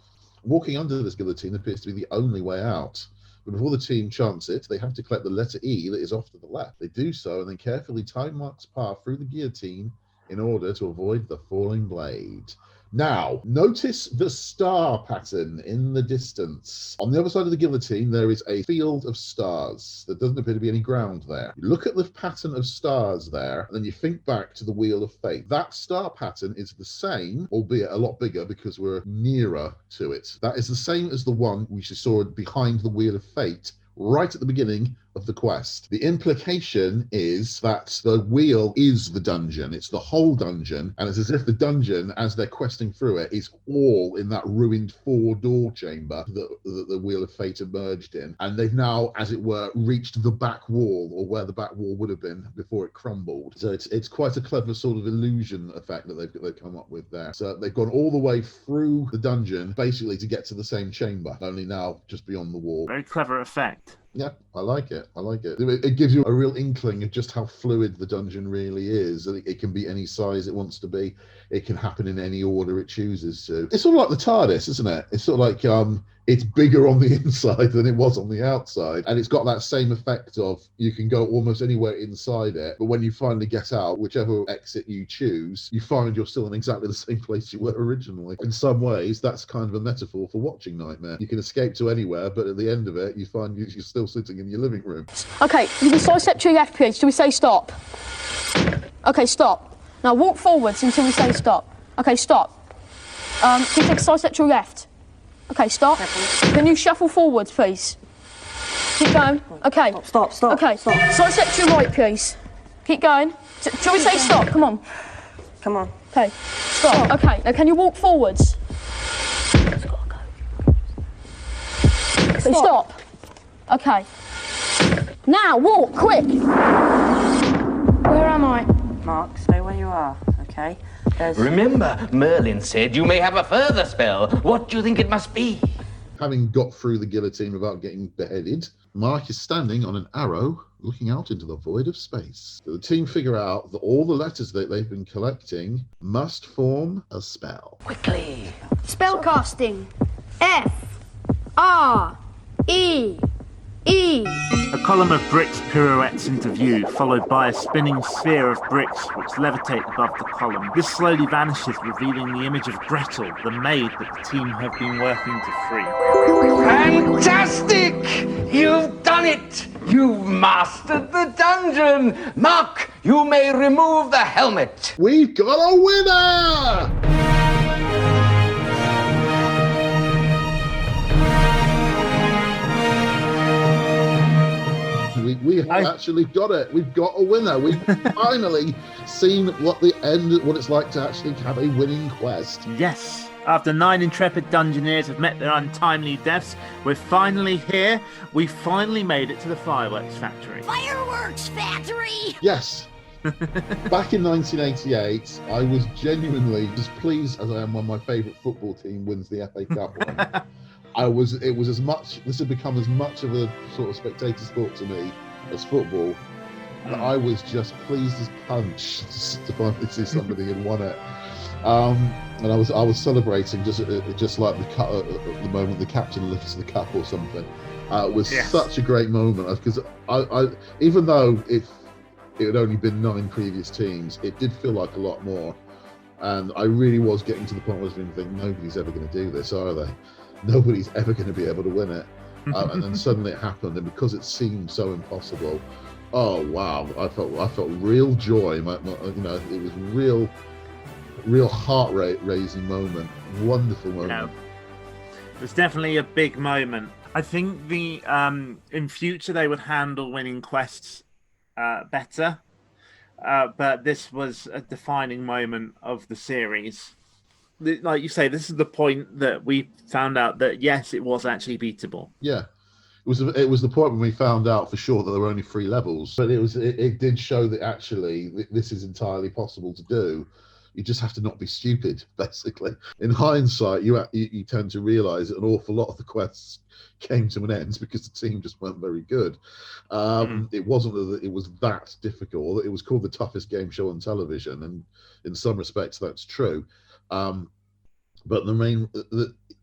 Walking under this guillotine appears to be the only way out. But before the team chants it, they have to collect the letter E that is off to the left. They do so and then carefully time Mark's path through the guillotine in order to avoid the falling blade. Now, notice the star pattern in the distance. On the other side of the guillotine, there is a field of stars. There doesn't appear to be any ground there. You look at the pattern of stars there, and then you think back to the Wheel of Fate. That star pattern is the same, albeit a lot bigger because we're nearer to it. That is the same as the one we saw behind the Wheel of Fate, right at the beginning of the quest. The implication is that the wheel is the dungeon. It's the whole dungeon, and it's as if the dungeon, as they're questing through it, is all in that ruined 4-door chamber that the Wheel of Fate emerged in. And they've now, as it were, reached the back wall, or where the back wall would have been before it crumbled. So it's quite a clever sort of illusion effect that they've come up with there. So they've gone all the way through the dungeon, basically to get to the same chamber, only now just beyond the wall. Very clever effect. Yeah, I like it. It gives you a real inkling of just how fluid the dungeon really is. It can be any size it wants to be. It can happen in any order it chooses to. It's sort of like the TARDIS, isn't it? It's sort of like it's bigger on the inside than it was on the outside. And it's got that same effect of you can go almost anywhere inside it. But when you finally get out, whichever exit you choose, you find you're still in exactly the same place you were originally. In some ways, that's kind of a metaphor for watching Nightmare. You can escape to anywhere, but at the end of it, you find you're still sitting in your living room. Okay, you can sidestep to your left, please. Till we say stop. Okay, stop. Now walk forwards until we say stop. Okay, stop. Can you take a sidestep to your left? Okay, stop. Can you shuffle forwards, please? Keep going. Okay. Stop. Okay. Stop. Sidestep to your right, please. Keep going. Shall we say stop? Come on. Okay. Stop. Okay. Now can you walk forwards? It's gotta go. Say stop. Okay. Now walk, quick. Where am I? Mark, stay where you are, okay? Remember, Merlin said you may have a further spell. What do you think it must be? Having got through the guillotine without getting beheaded, Mark is standing on an arrow looking out into the void of space. The team figure out that all the letters that they've been collecting must form a spell. Quickly. Spellcasting. F-R-E-E. A column of bricks pirouettes into view, followed by a spinning sphere of bricks which levitate above the column. This slowly vanishes, revealing the image of Gretel, the maid that the team have been working to free. Fantastic! You've done it! You've mastered the dungeon! Mark, you may remove the helmet. We've got a winner! We have actually got it. We've got a winner. We've finally seen what it's like to actually have a winning quest. Yes. After 9 intrepid dungeoneers have met their untimely deaths, we're finally here. We finally made it to the fireworks factory. Fireworks factory! Yes. Back in 1988, I was genuinely as pleased as I am when my favourite football team wins the FA Cup win. This had become as much of a sort of spectator sport to me as football, that I was just pleased as punch to finally see somebody had won it. And I was celebrating just like the moment the captain lifts the cup or something. It was such a great moment because I even though it had only been 9 previous teams, it did feel like a lot more. And I really was getting to the point where I was thinking, nobody's ever going to do this, are they? Nobody's ever going to be able to win it. And then suddenly it happened, and because it seemed so impossible, oh wow! I felt real joy. It was real heart raising moment. Wonderful moment. Yeah. It was definitely a big moment. I think in future they would handle winning quests better, but this was a defining moment of the series. Like you say, this is the point that we found out that yes, it was actually beatable. Yeah, it was the point when we found out for sure that there were only 3 levels, but it did show that actually this is entirely possible to do. You just have to not be stupid, basically. In hindsight, you tend to realise that an awful lot of the quests came to an end because the team just weren't very good. It wasn't that it was that difficult. It was called the toughest game show on television, and in some respects that's true. But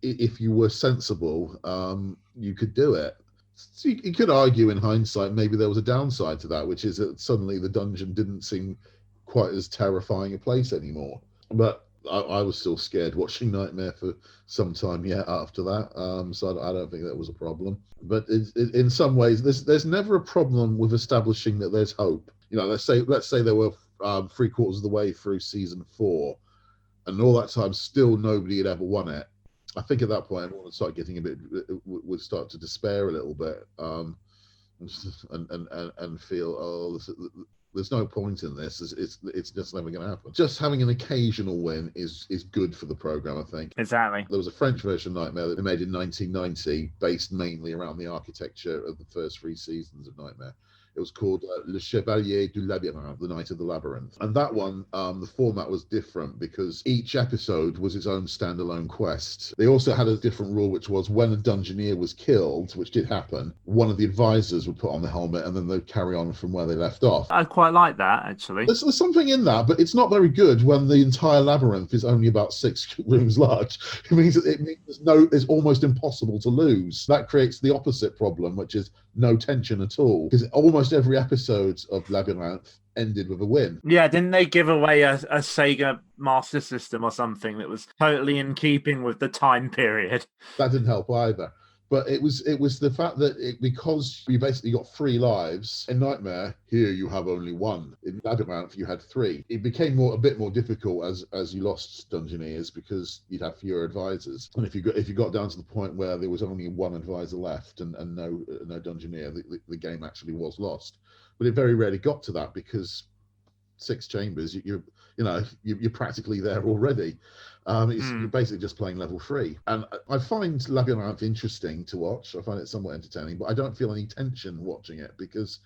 if you were sensible, you could do it. So you could argue in hindsight maybe there was a downside to that, which is that suddenly the dungeon didn't seem quite as terrifying a place anymore. But I was still scared watching Nightmare for some time yet after that, so I don't think that was a problem. But in some ways, there's never a problem with establishing that there's hope. You know, let's say there were 3/4 of the way through season 4, and all that time still nobody had ever won it. I think at that point everyone would start getting would start to despair a little bit, and feel, there's no point in this. It's just never going to happen. Just having an occasional win is good for the program, I think. Exactly. There was a French version of Nightmare that they made in 1990, based mainly around the architecture of the first 3 seasons of Nightmare. It was called Le Chevalier du Labyrinthe, the Knight of the Labyrinth. And that one, the format was different because each episode was its own standalone quest. They also had a different rule, which was when a dungeoneer was killed, which did happen, one of the advisors would put on the helmet and then they'd carry on from where they left off. I quite like that, actually. There's something in that, but it's not very good when the entire labyrinth is only about 6 rooms large. It means it's almost impossible to lose. That creates the opposite problem, which is no tension at all, because almost every episode of Labyrinth ended with a win. Yeah, didn't they give away a Sega Master System or something that was totally in keeping with the time period? That didn't help either. But it was the fact that because you basically got 3 lives in Nightmare, here you have only 1. In Labyrinth you had 3. It became a bit more difficult as you lost dungeoneers because you'd have fewer advisors. And if you got down to the point where there was only 1 advisor left and no dungeoneer, the game actually was lost. But it very rarely got to that because 6 chambers, you're practically there already. You're basically just playing level 3. And I find Labyrinth interesting to watch. I find it somewhat entertaining, but I don't feel any tension watching it because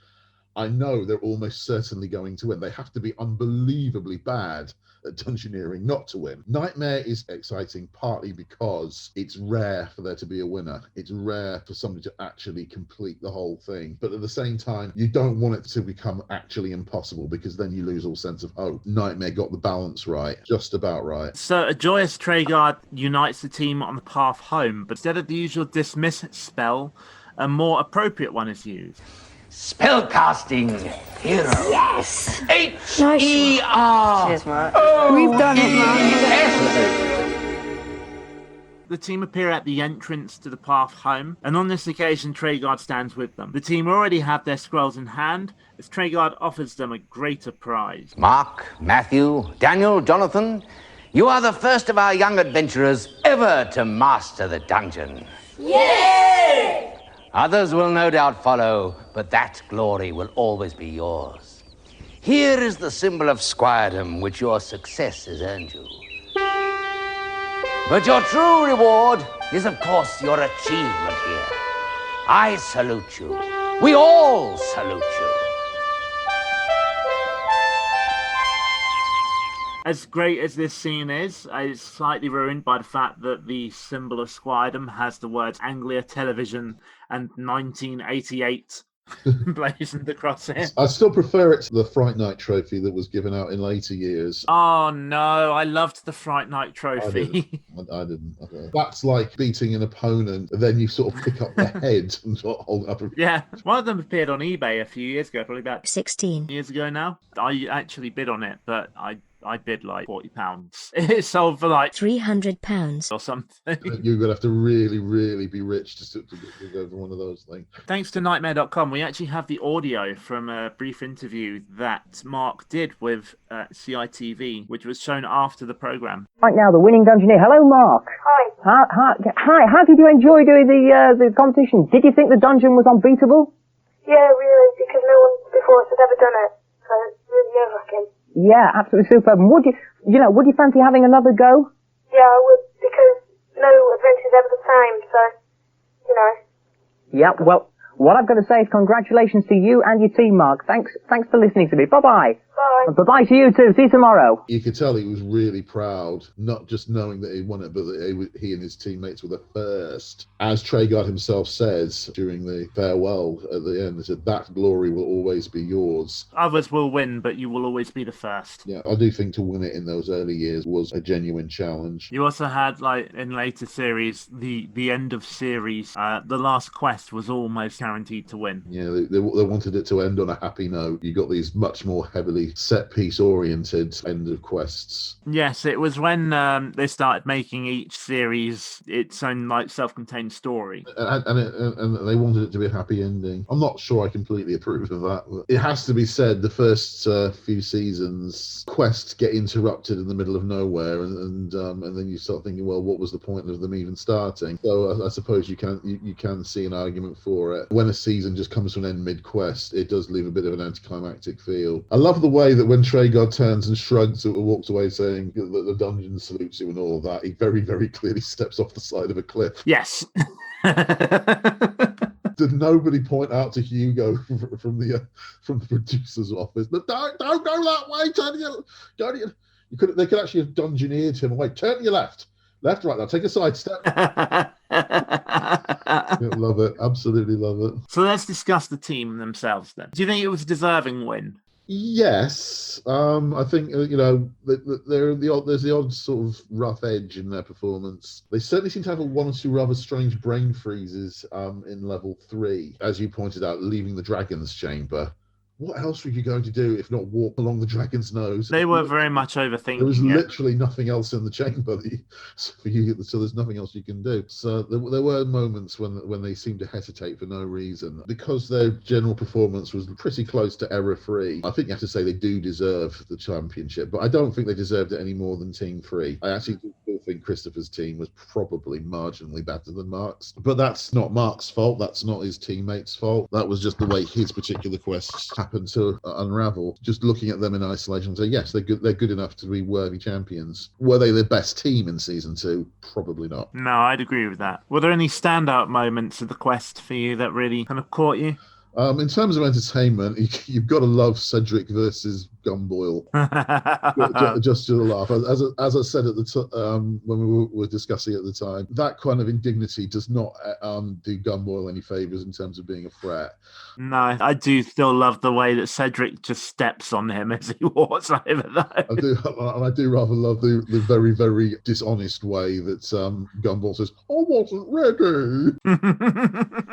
I know they're almost certainly going to win. They have to be unbelievably bad at dungeoneering not to win. Nightmare is exciting partly because it's rare for there to be a winner. It's rare for somebody to actually complete the whole thing. But at the same time, you don't want it to become actually impossible because then you lose all sense of hope. Nightmare got the balance right, just about right. So a joyous Treguard unites the team on the path home, but instead of the usual dismiss spell, a more appropriate one is used. Spellcasting hero. Yes! H-E-R. Cheers, Mark. We've done it, Mark. The team appear at the entrance to the path home, and on this occasion, Treguard stands with them. The team already have their scrolls in hand, as Treguard offers them a greater prize. Mark, Matthew, Daniel, Jonathan, you are the first of our young adventurers ever to master the dungeon. Yay! Others will no doubt follow, but that glory will always be yours. Here is the symbol of squiredom which your success has earned you. But your true reward is, of course, your achievement here. I salute you. We all salute you. As great as this scene is, it's slightly ruined by the fact that the symbol of squiredom has the words Anglia Television and 1988 blazoned across it. I still prefer it to the Fright Night trophy that was given out in later years. Oh no, I loved the Fright Night trophy. I didn't. Okay. That's like beating an opponent, and then you sort of pick up the head and sort of hold it up. Yeah, one of them appeared on eBay a few years ago, probably about 16 years ago now. I actually bid on it, but I bid like £40. It sold for like £300 or something. You're going to have to really, really be rich to go for one of those things. Thanks to Nightmare.com, we actually have the audio from a brief interview that Mark did with CITV, which was shown after the programme. Right now, the winning dungeoneer. Hello, Mark. Hi. Hi. How did you enjoy doing the competition? Did you think the dungeon was unbeatable? Yeah, really, because no one before us had ever done it. So it's really nerve-wracking. Yeah, absolutely superb. Would you fancy having another go? Yeah, I would, because no adventure's ever the same, so, you know. Yeah, well, what I've got to say is congratulations to you and your team, Mark. Thanks for listening to me. Bye-bye. Bye. And bye-bye to you too. See you tomorrow. You could tell he was really proud, not just knowing that he won it, but that he and his teammates were the first. As Treguard himself says during the farewell at the end, he said, that glory will always be yours. Others will win, but you will always be the first. Yeah, I do think to win it in those early years was a genuine challenge. You also had, like, in later series, the end of series, the last quest was almost guaranteed to win. Yeah, they wanted it to end on a happy note. You got these much more heavily very set-piece oriented end of quests. Yes, it was when they started making each series its own like self-contained story. And they wanted it to be a happy ending. I'm not sure I completely approve of that. But it has to be said, the first few seasons, quests get interrupted in the middle of nowhere, and then you start thinking, well, what was the point of them even starting? So I suppose you can see an argument for it. When a season just comes to an end mid-quest, it does leave a bit of an anticlimactic feel. I love the way that when Traegod turns and shrugs and walks away saying that the dungeon salutes you and all of that, he very, very clearly steps off the side of a cliff. Yes. Did nobody point out to Hugo from the producer's office? But don't go that way. They could actually have dungeoneered him away. Turn to your left. Left, right, now take a side step. Love it. Absolutely love it. So let's discuss the team themselves then. Do you think it was a deserving win? Yes. I think, there's the odd sort of rough edge in their performance. They certainly seem to have one or two rather strange brain freezes in level 3. As you pointed out, leaving the Dragon's Chamber. What else were you going to do if not walk along the dragon's nose? They were very much overthinking. There was literally nothing else in the chamber so there's nothing else you can do. So there were moments when they seemed to hesitate for no reason. Because their general performance was pretty close to error-free, I think you have to say they do deserve the championship, but I don't think they deserved it any more than Team 3. I actually do think Christopher's team was probably marginally better than Mark's. But that's not Mark's fault. That's not his teammates' fault. That was just the way his particular quests happened to unravel. Just looking at them in isolation and say, yes, they're good enough to be worthy champions. Were they the best team in season 2? Probably not. No, I'd agree with that. Were there any standout moments of the quest for you that really kind of caught you? In terms of entertainment, you've got to love Cedric versus Gumboil. just to laugh. As I said at the when we were discussing at the time, that kind of indignity does not do Gumboil any favours in terms of being a threat. No, I do still love the way that Cedric just steps on him as he walks over though. I do rather love the very, very dishonest way that Gumboil says, I wasn't ready.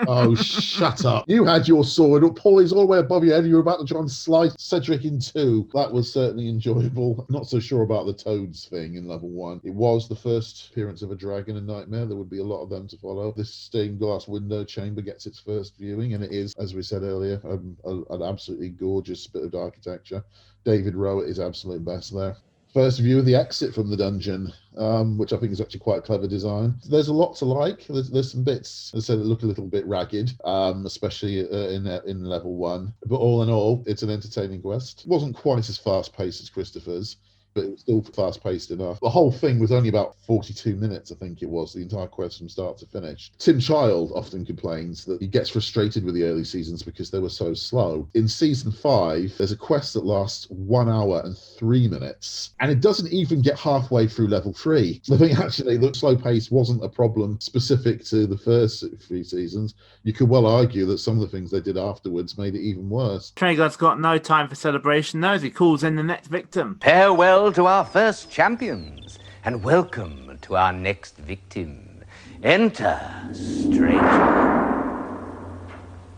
Oh, shut up. You had your sword poised all the way above your head. You were about to try and slice Cedric in two. That was certainly enjoyable. Not so sure about the Toads thing in level 1. It was the first appearance of a dragon in Nightmare. There would be a lot of them to follow. This stained glass window chamber gets its first viewing, and it is, as we said earlier, an absolutely gorgeous bit of architecture. David Rowett is absolute best there. First view of the exit from the dungeon, which I think is actually quite a clever design. There's a lot to like. There's some bits, as I said, that look a little bit ragged, especially in level 1. But all in all, it's an entertaining quest. It wasn't quite as fast-paced as Christopher's, but it was still fast-paced enough. The whole thing was only about 42 minutes, I think it was, the entire quest from start to finish. Tim Child often complains that he gets frustrated with the early seasons because they were so slow. In Season 5, there's a quest that lasts 1 hour and 3 minutes, and it doesn't even get halfway through level 3. I think actually the slow pace wasn't a problem specific to the first 3 seasons. You could well argue that some of the things they did afterwards made it even worse. Traegod's got no time for celebration, though, as he calls in the next victim. Farewell to our first champions, and welcome to our next victim. Enter, stranger.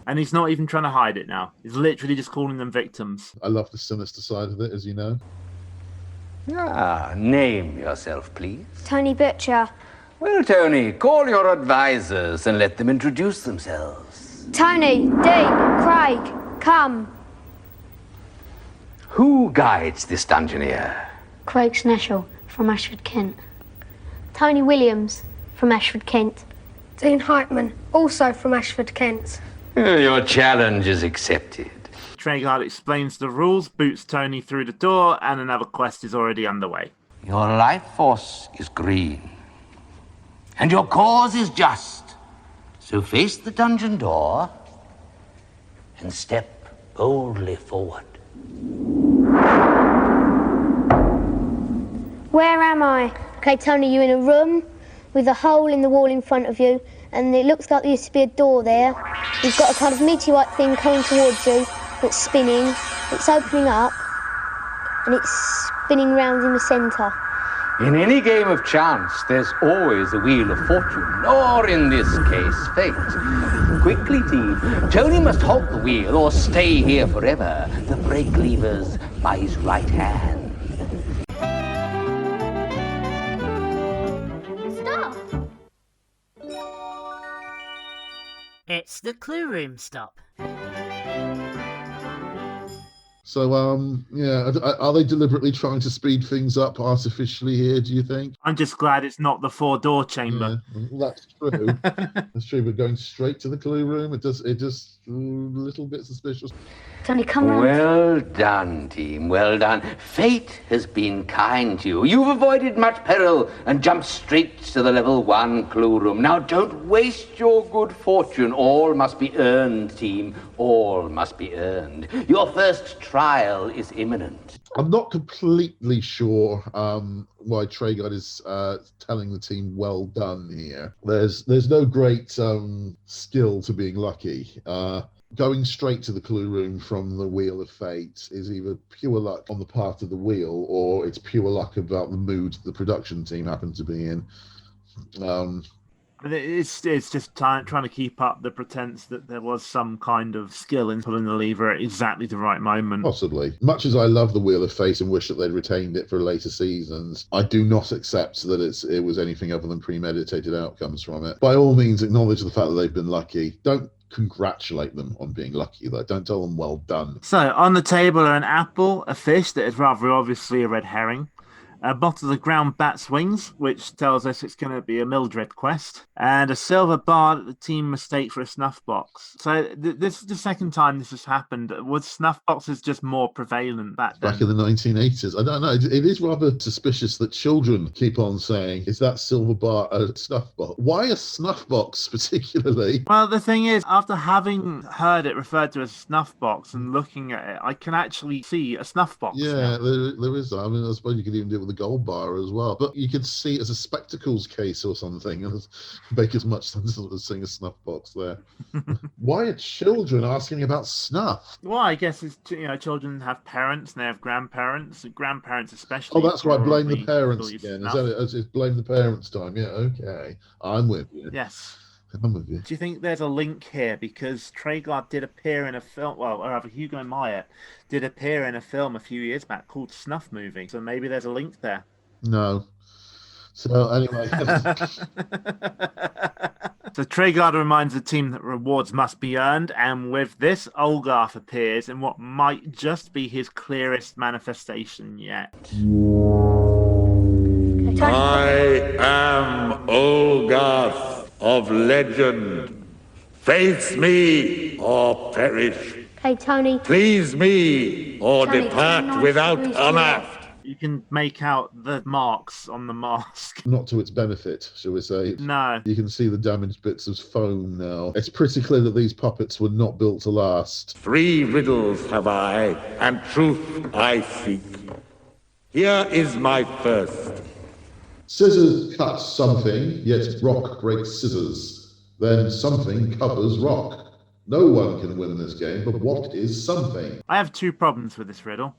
And he's not even trying to hide it now. He's literally just calling them victims. I love the sinister side of it, as you know. Name yourself, please. Tony Butcher. Well, Tony, call your advisors and let them introduce themselves. Tony, Dean, Craig, come. Who guides this dungeoneer? Craig Sneshel from Ashford, Kent. Tony Williams from Ashford, Kent. Dean Heitman, also from Ashford, Kent. Your challenge is accepted. Traegod explains the rules, boots Tony through the door, and another quest is already underway. Your life force is green, and your cause is just. So face the dungeon door and step boldly forward. Where am I? Okay, Tony, you're in a room with a hole in the wall in front of you, and it looks like there used to be a door there. You've got a kind of meteorite thing coming towards you that's spinning. It's opening up, and it's spinning round in the centre. In any game of chance, there's always a wheel of fortune, or in this case, fate. Quickly, team. Tony must halt the wheel or stay here forever. The brake levers by his right hand. Stop! It's the clue room stop. So, yeah, are they deliberately trying to speed things up artificially here, do you think? I'm just glad it's not the 4-door chamber. Yeah, well, that's true. That's true, but going straight to the clue room, it just a little bit suspicious. Tony, come round. Well done, team, well done. Fate has been kind to you. You've avoided much peril and jumped straight to the level 1 clue room. Now don't waste your good fortune. All must be earned, team. All must be earned. Your first trial is imminent. I'm not completely sure why Traegard is telling the team well done here. There's no great skill to being lucky. Going straight to the clue room from the Wheel of Fate is either pure luck on the part of the wheel, or it's pure luck about the mood the production team happen to be in. It's just trying to keep up the pretense that there was some kind of skill in pulling the lever at exactly the right moment. Possibly. Much as I love the Wheel of Fate and wish that they'd retained it for later seasons, I do not accept that it was anything other than premeditated outcomes from it. By all means, acknowledge the fact that they've been lucky. Don't congratulate them on being lucky, though. Don't tell them well done. So, on the table are an apple, a fish that is rather obviously a red herring, a bottle of ground bat's wings, which tells us it's going to be a Mildred quest, and a silver bar that the team mistake for a snuff box. So this is the second time this has happened. Was snuff boxes just more prevalent back then? Back in the 1980s. I don't know. It is rather suspicious that children keep on saying, is that silver bar a snuff box? Why a snuff box particularly? Well, the thing is, after having heard it referred to as a snuff box and looking at it, I can actually see a snuff box. Yeah, there is. I mean, I suppose you could even do it with a gold bar as well, but you could see it as a spectacles case or something and make as much sense as seeing a snuff box there. Why are children asking about snuff? Well, I guess it's, children have parents and they have grandparents especially. Oh, that's right, blame the parents again. It's blame the parents time. Yeah, okay, I'm with you. Yes, I'm with you. Do you think there's a link here? Because Traegard did appear in a film, or rather Hugo Myatt did appear in a film a few years back called Snuff Movie. So maybe there's a link there. No. So anyway. So Traegard reminds the team that rewards must be earned, and with this, Olgarth appears in what might just be his clearest manifestation yet. I am Olgarth of legend. Face me or perish. Okay, Tony. Please me or Tony, depart nice without honor. You can make out the marks on the mask. Not to its benefit, shall we say. No. You can see the damaged bits of foam now. It's pretty clear that these puppets were not built to last. 3 riddles have I, and truth I seek. Here is my first. Scissors cut something, yet rock breaks scissors. Then something covers rock. No one can win this game, but what is something? I have 2 problems with this riddle.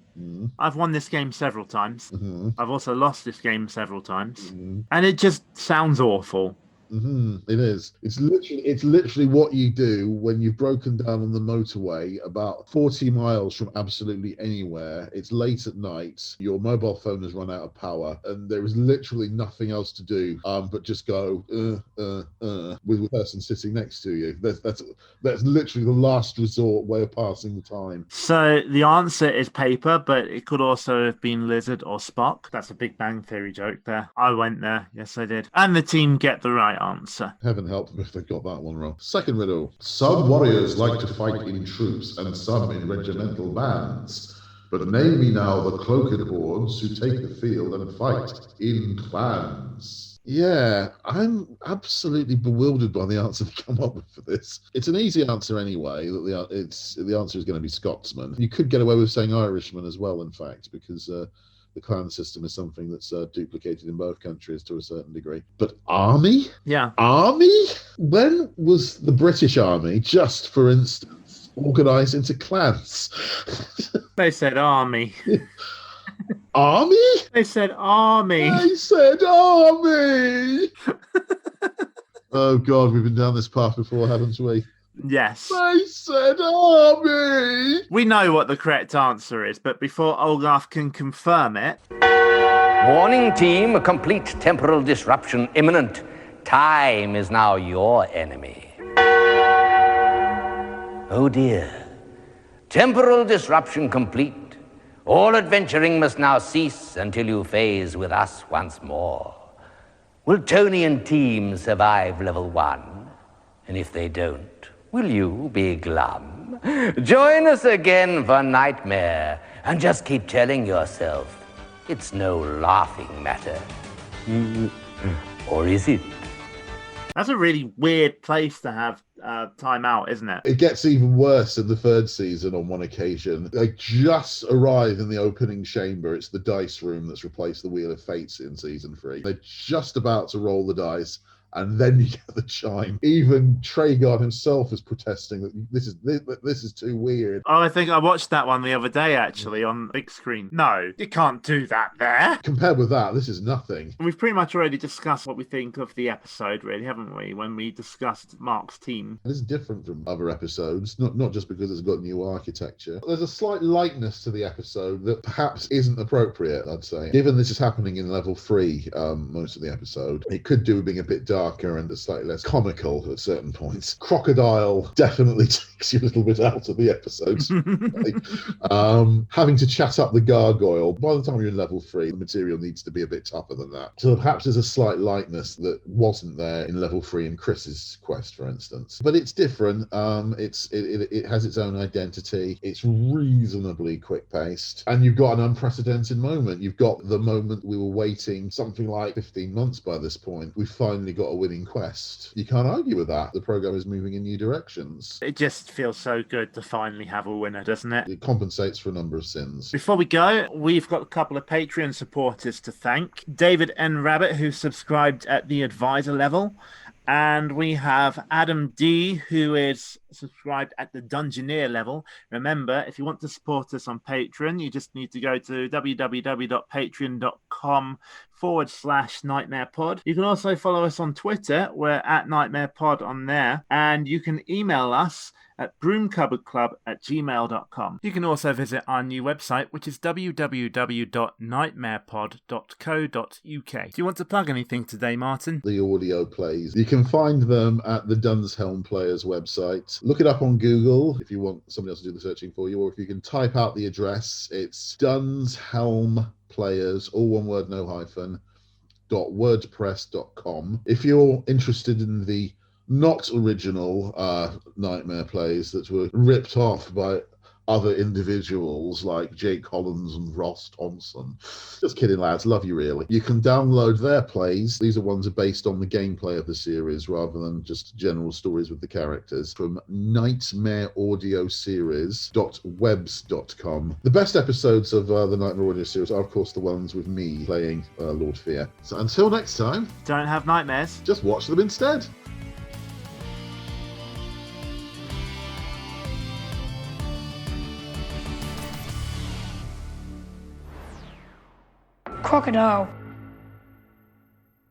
I've won this game several times. I've also lost this game several times. And it just sounds awful. It is. It's literally what you do when you've broken down on the motorway about 40 miles from absolutely anywhere. It's late at night. Your mobile phone has run out of power, and there is literally nothing else to do but just go with the person sitting next to you. That's literally the last resort way of passing the time. So the answer is paper, but it could also have been Lizard or Spock. That's a Big Bang Theory joke there. I went there. Yes, I did. And the team get the right answer. Heaven help them if they got that one wrong. Second riddle. Some warriors like to fight in troops and some in regimental bands. But name me now the cloaked hordes who take the field and fight in clans. Yeah, I'm absolutely bewildered by the answer they come up with for this. It's an easy answer anyway. The answer is going to be Scotsman. You could get away with saying Irishman as well, in fact, because the clan system is something that's duplicated in both countries to a certain degree. But army? Yeah. Army? When was the British Army, just for instance, organised into clans? They said army. Army? They said army. They said army! Oh, God, we've been down this path before, haven't we? Yes. They said said army. We know what the correct answer is, but before Olaf can confirm it... Warning team, a complete temporal disruption imminent. Time is now your enemy. Oh dear. Temporal disruption complete. All adventuring must now cease until you phase with us once more. Will Tony and team survive level 1? And if they don't, will you be glum? Join us again for Nightmare, and just keep telling yourself, it's no laughing matter. Or is it? That's a really weird place to have time out, isn't it? It gets even worse in the third season on one occasion. They just arrive in the opening chamber. It's the dice room that's replaced the Wheel of Fates in season 3. They're just about to roll the dice, and then you get the chime. Even Traegard himself is protesting that this is too weird. Oh, I think I watched that one the other day, actually, on big screen. No, you can't do that there. Compared with that, this is nothing. We've pretty much already discussed what we think of the episode, really, haven't we, when we discussed Mark's team. It is different from other episodes, not just because it's got new architecture. There's a slight lightness to the episode that perhaps isn't appropriate, I'd say. Given this is happening in level 3 most of the episode, it could do with being a bit darker and slightly less comical at certain points. Crocodile definitely takes you a little bit out of the episodes. Having to chat up the gargoyle, by the time you're in level 3, the material needs to be a bit tougher than that. So perhaps there's a slight lightness that wasn't there in level 3 in Chris's quest, for instance. But it's different. It has its own identity. It's reasonably quick-paced. And you've got an unprecedented moment. You've got the moment we were waiting something like 15 months by this point. We've finally got a winning quest. You can't argue with that. The program is moving in new directions. It just feels so good to finally have a winner, doesn't it? It compensates for a number of sins. Before we go, we've got a couple of Patreon supporters to thank. David N. Rabbit, who subscribed at the advisor level. And we have Adam D, who is subscribed at the Dungeoneer level. Remember, if you want to support us on Patreon, you just need to go to www.patreon.com/NightmarePod. You can also follow us on Twitter. We're at NightmarePod on there. And you can email us at broomcupboardclub@gmail.com. You can also visit our new website, which is www.nightmarepod.co.uk. Do you want to plug anything today, Martin? The audio plays. You can find them at the Dunshelm Players website. Look it up on Google if you want somebody else to do the searching for you, or if you can type out the address, it's Dunshelm Players, all one word, no hyphen, .wordpress.com. If you're interested in the not original Nightmare plays that were ripped off by other individuals like Jake Collins and Ross Thompson. Just kidding, lads. Love you, really. You can download their plays. These are ones that are based on the gameplay of the series rather than just general stories with the characters from nightmareaudioseries.webs.com. The best episodes of the Nightmare Audio series are, of course, the ones with me playing Lord Fear. So until next time, don't have nightmares. Just watch them instead. Crocodile.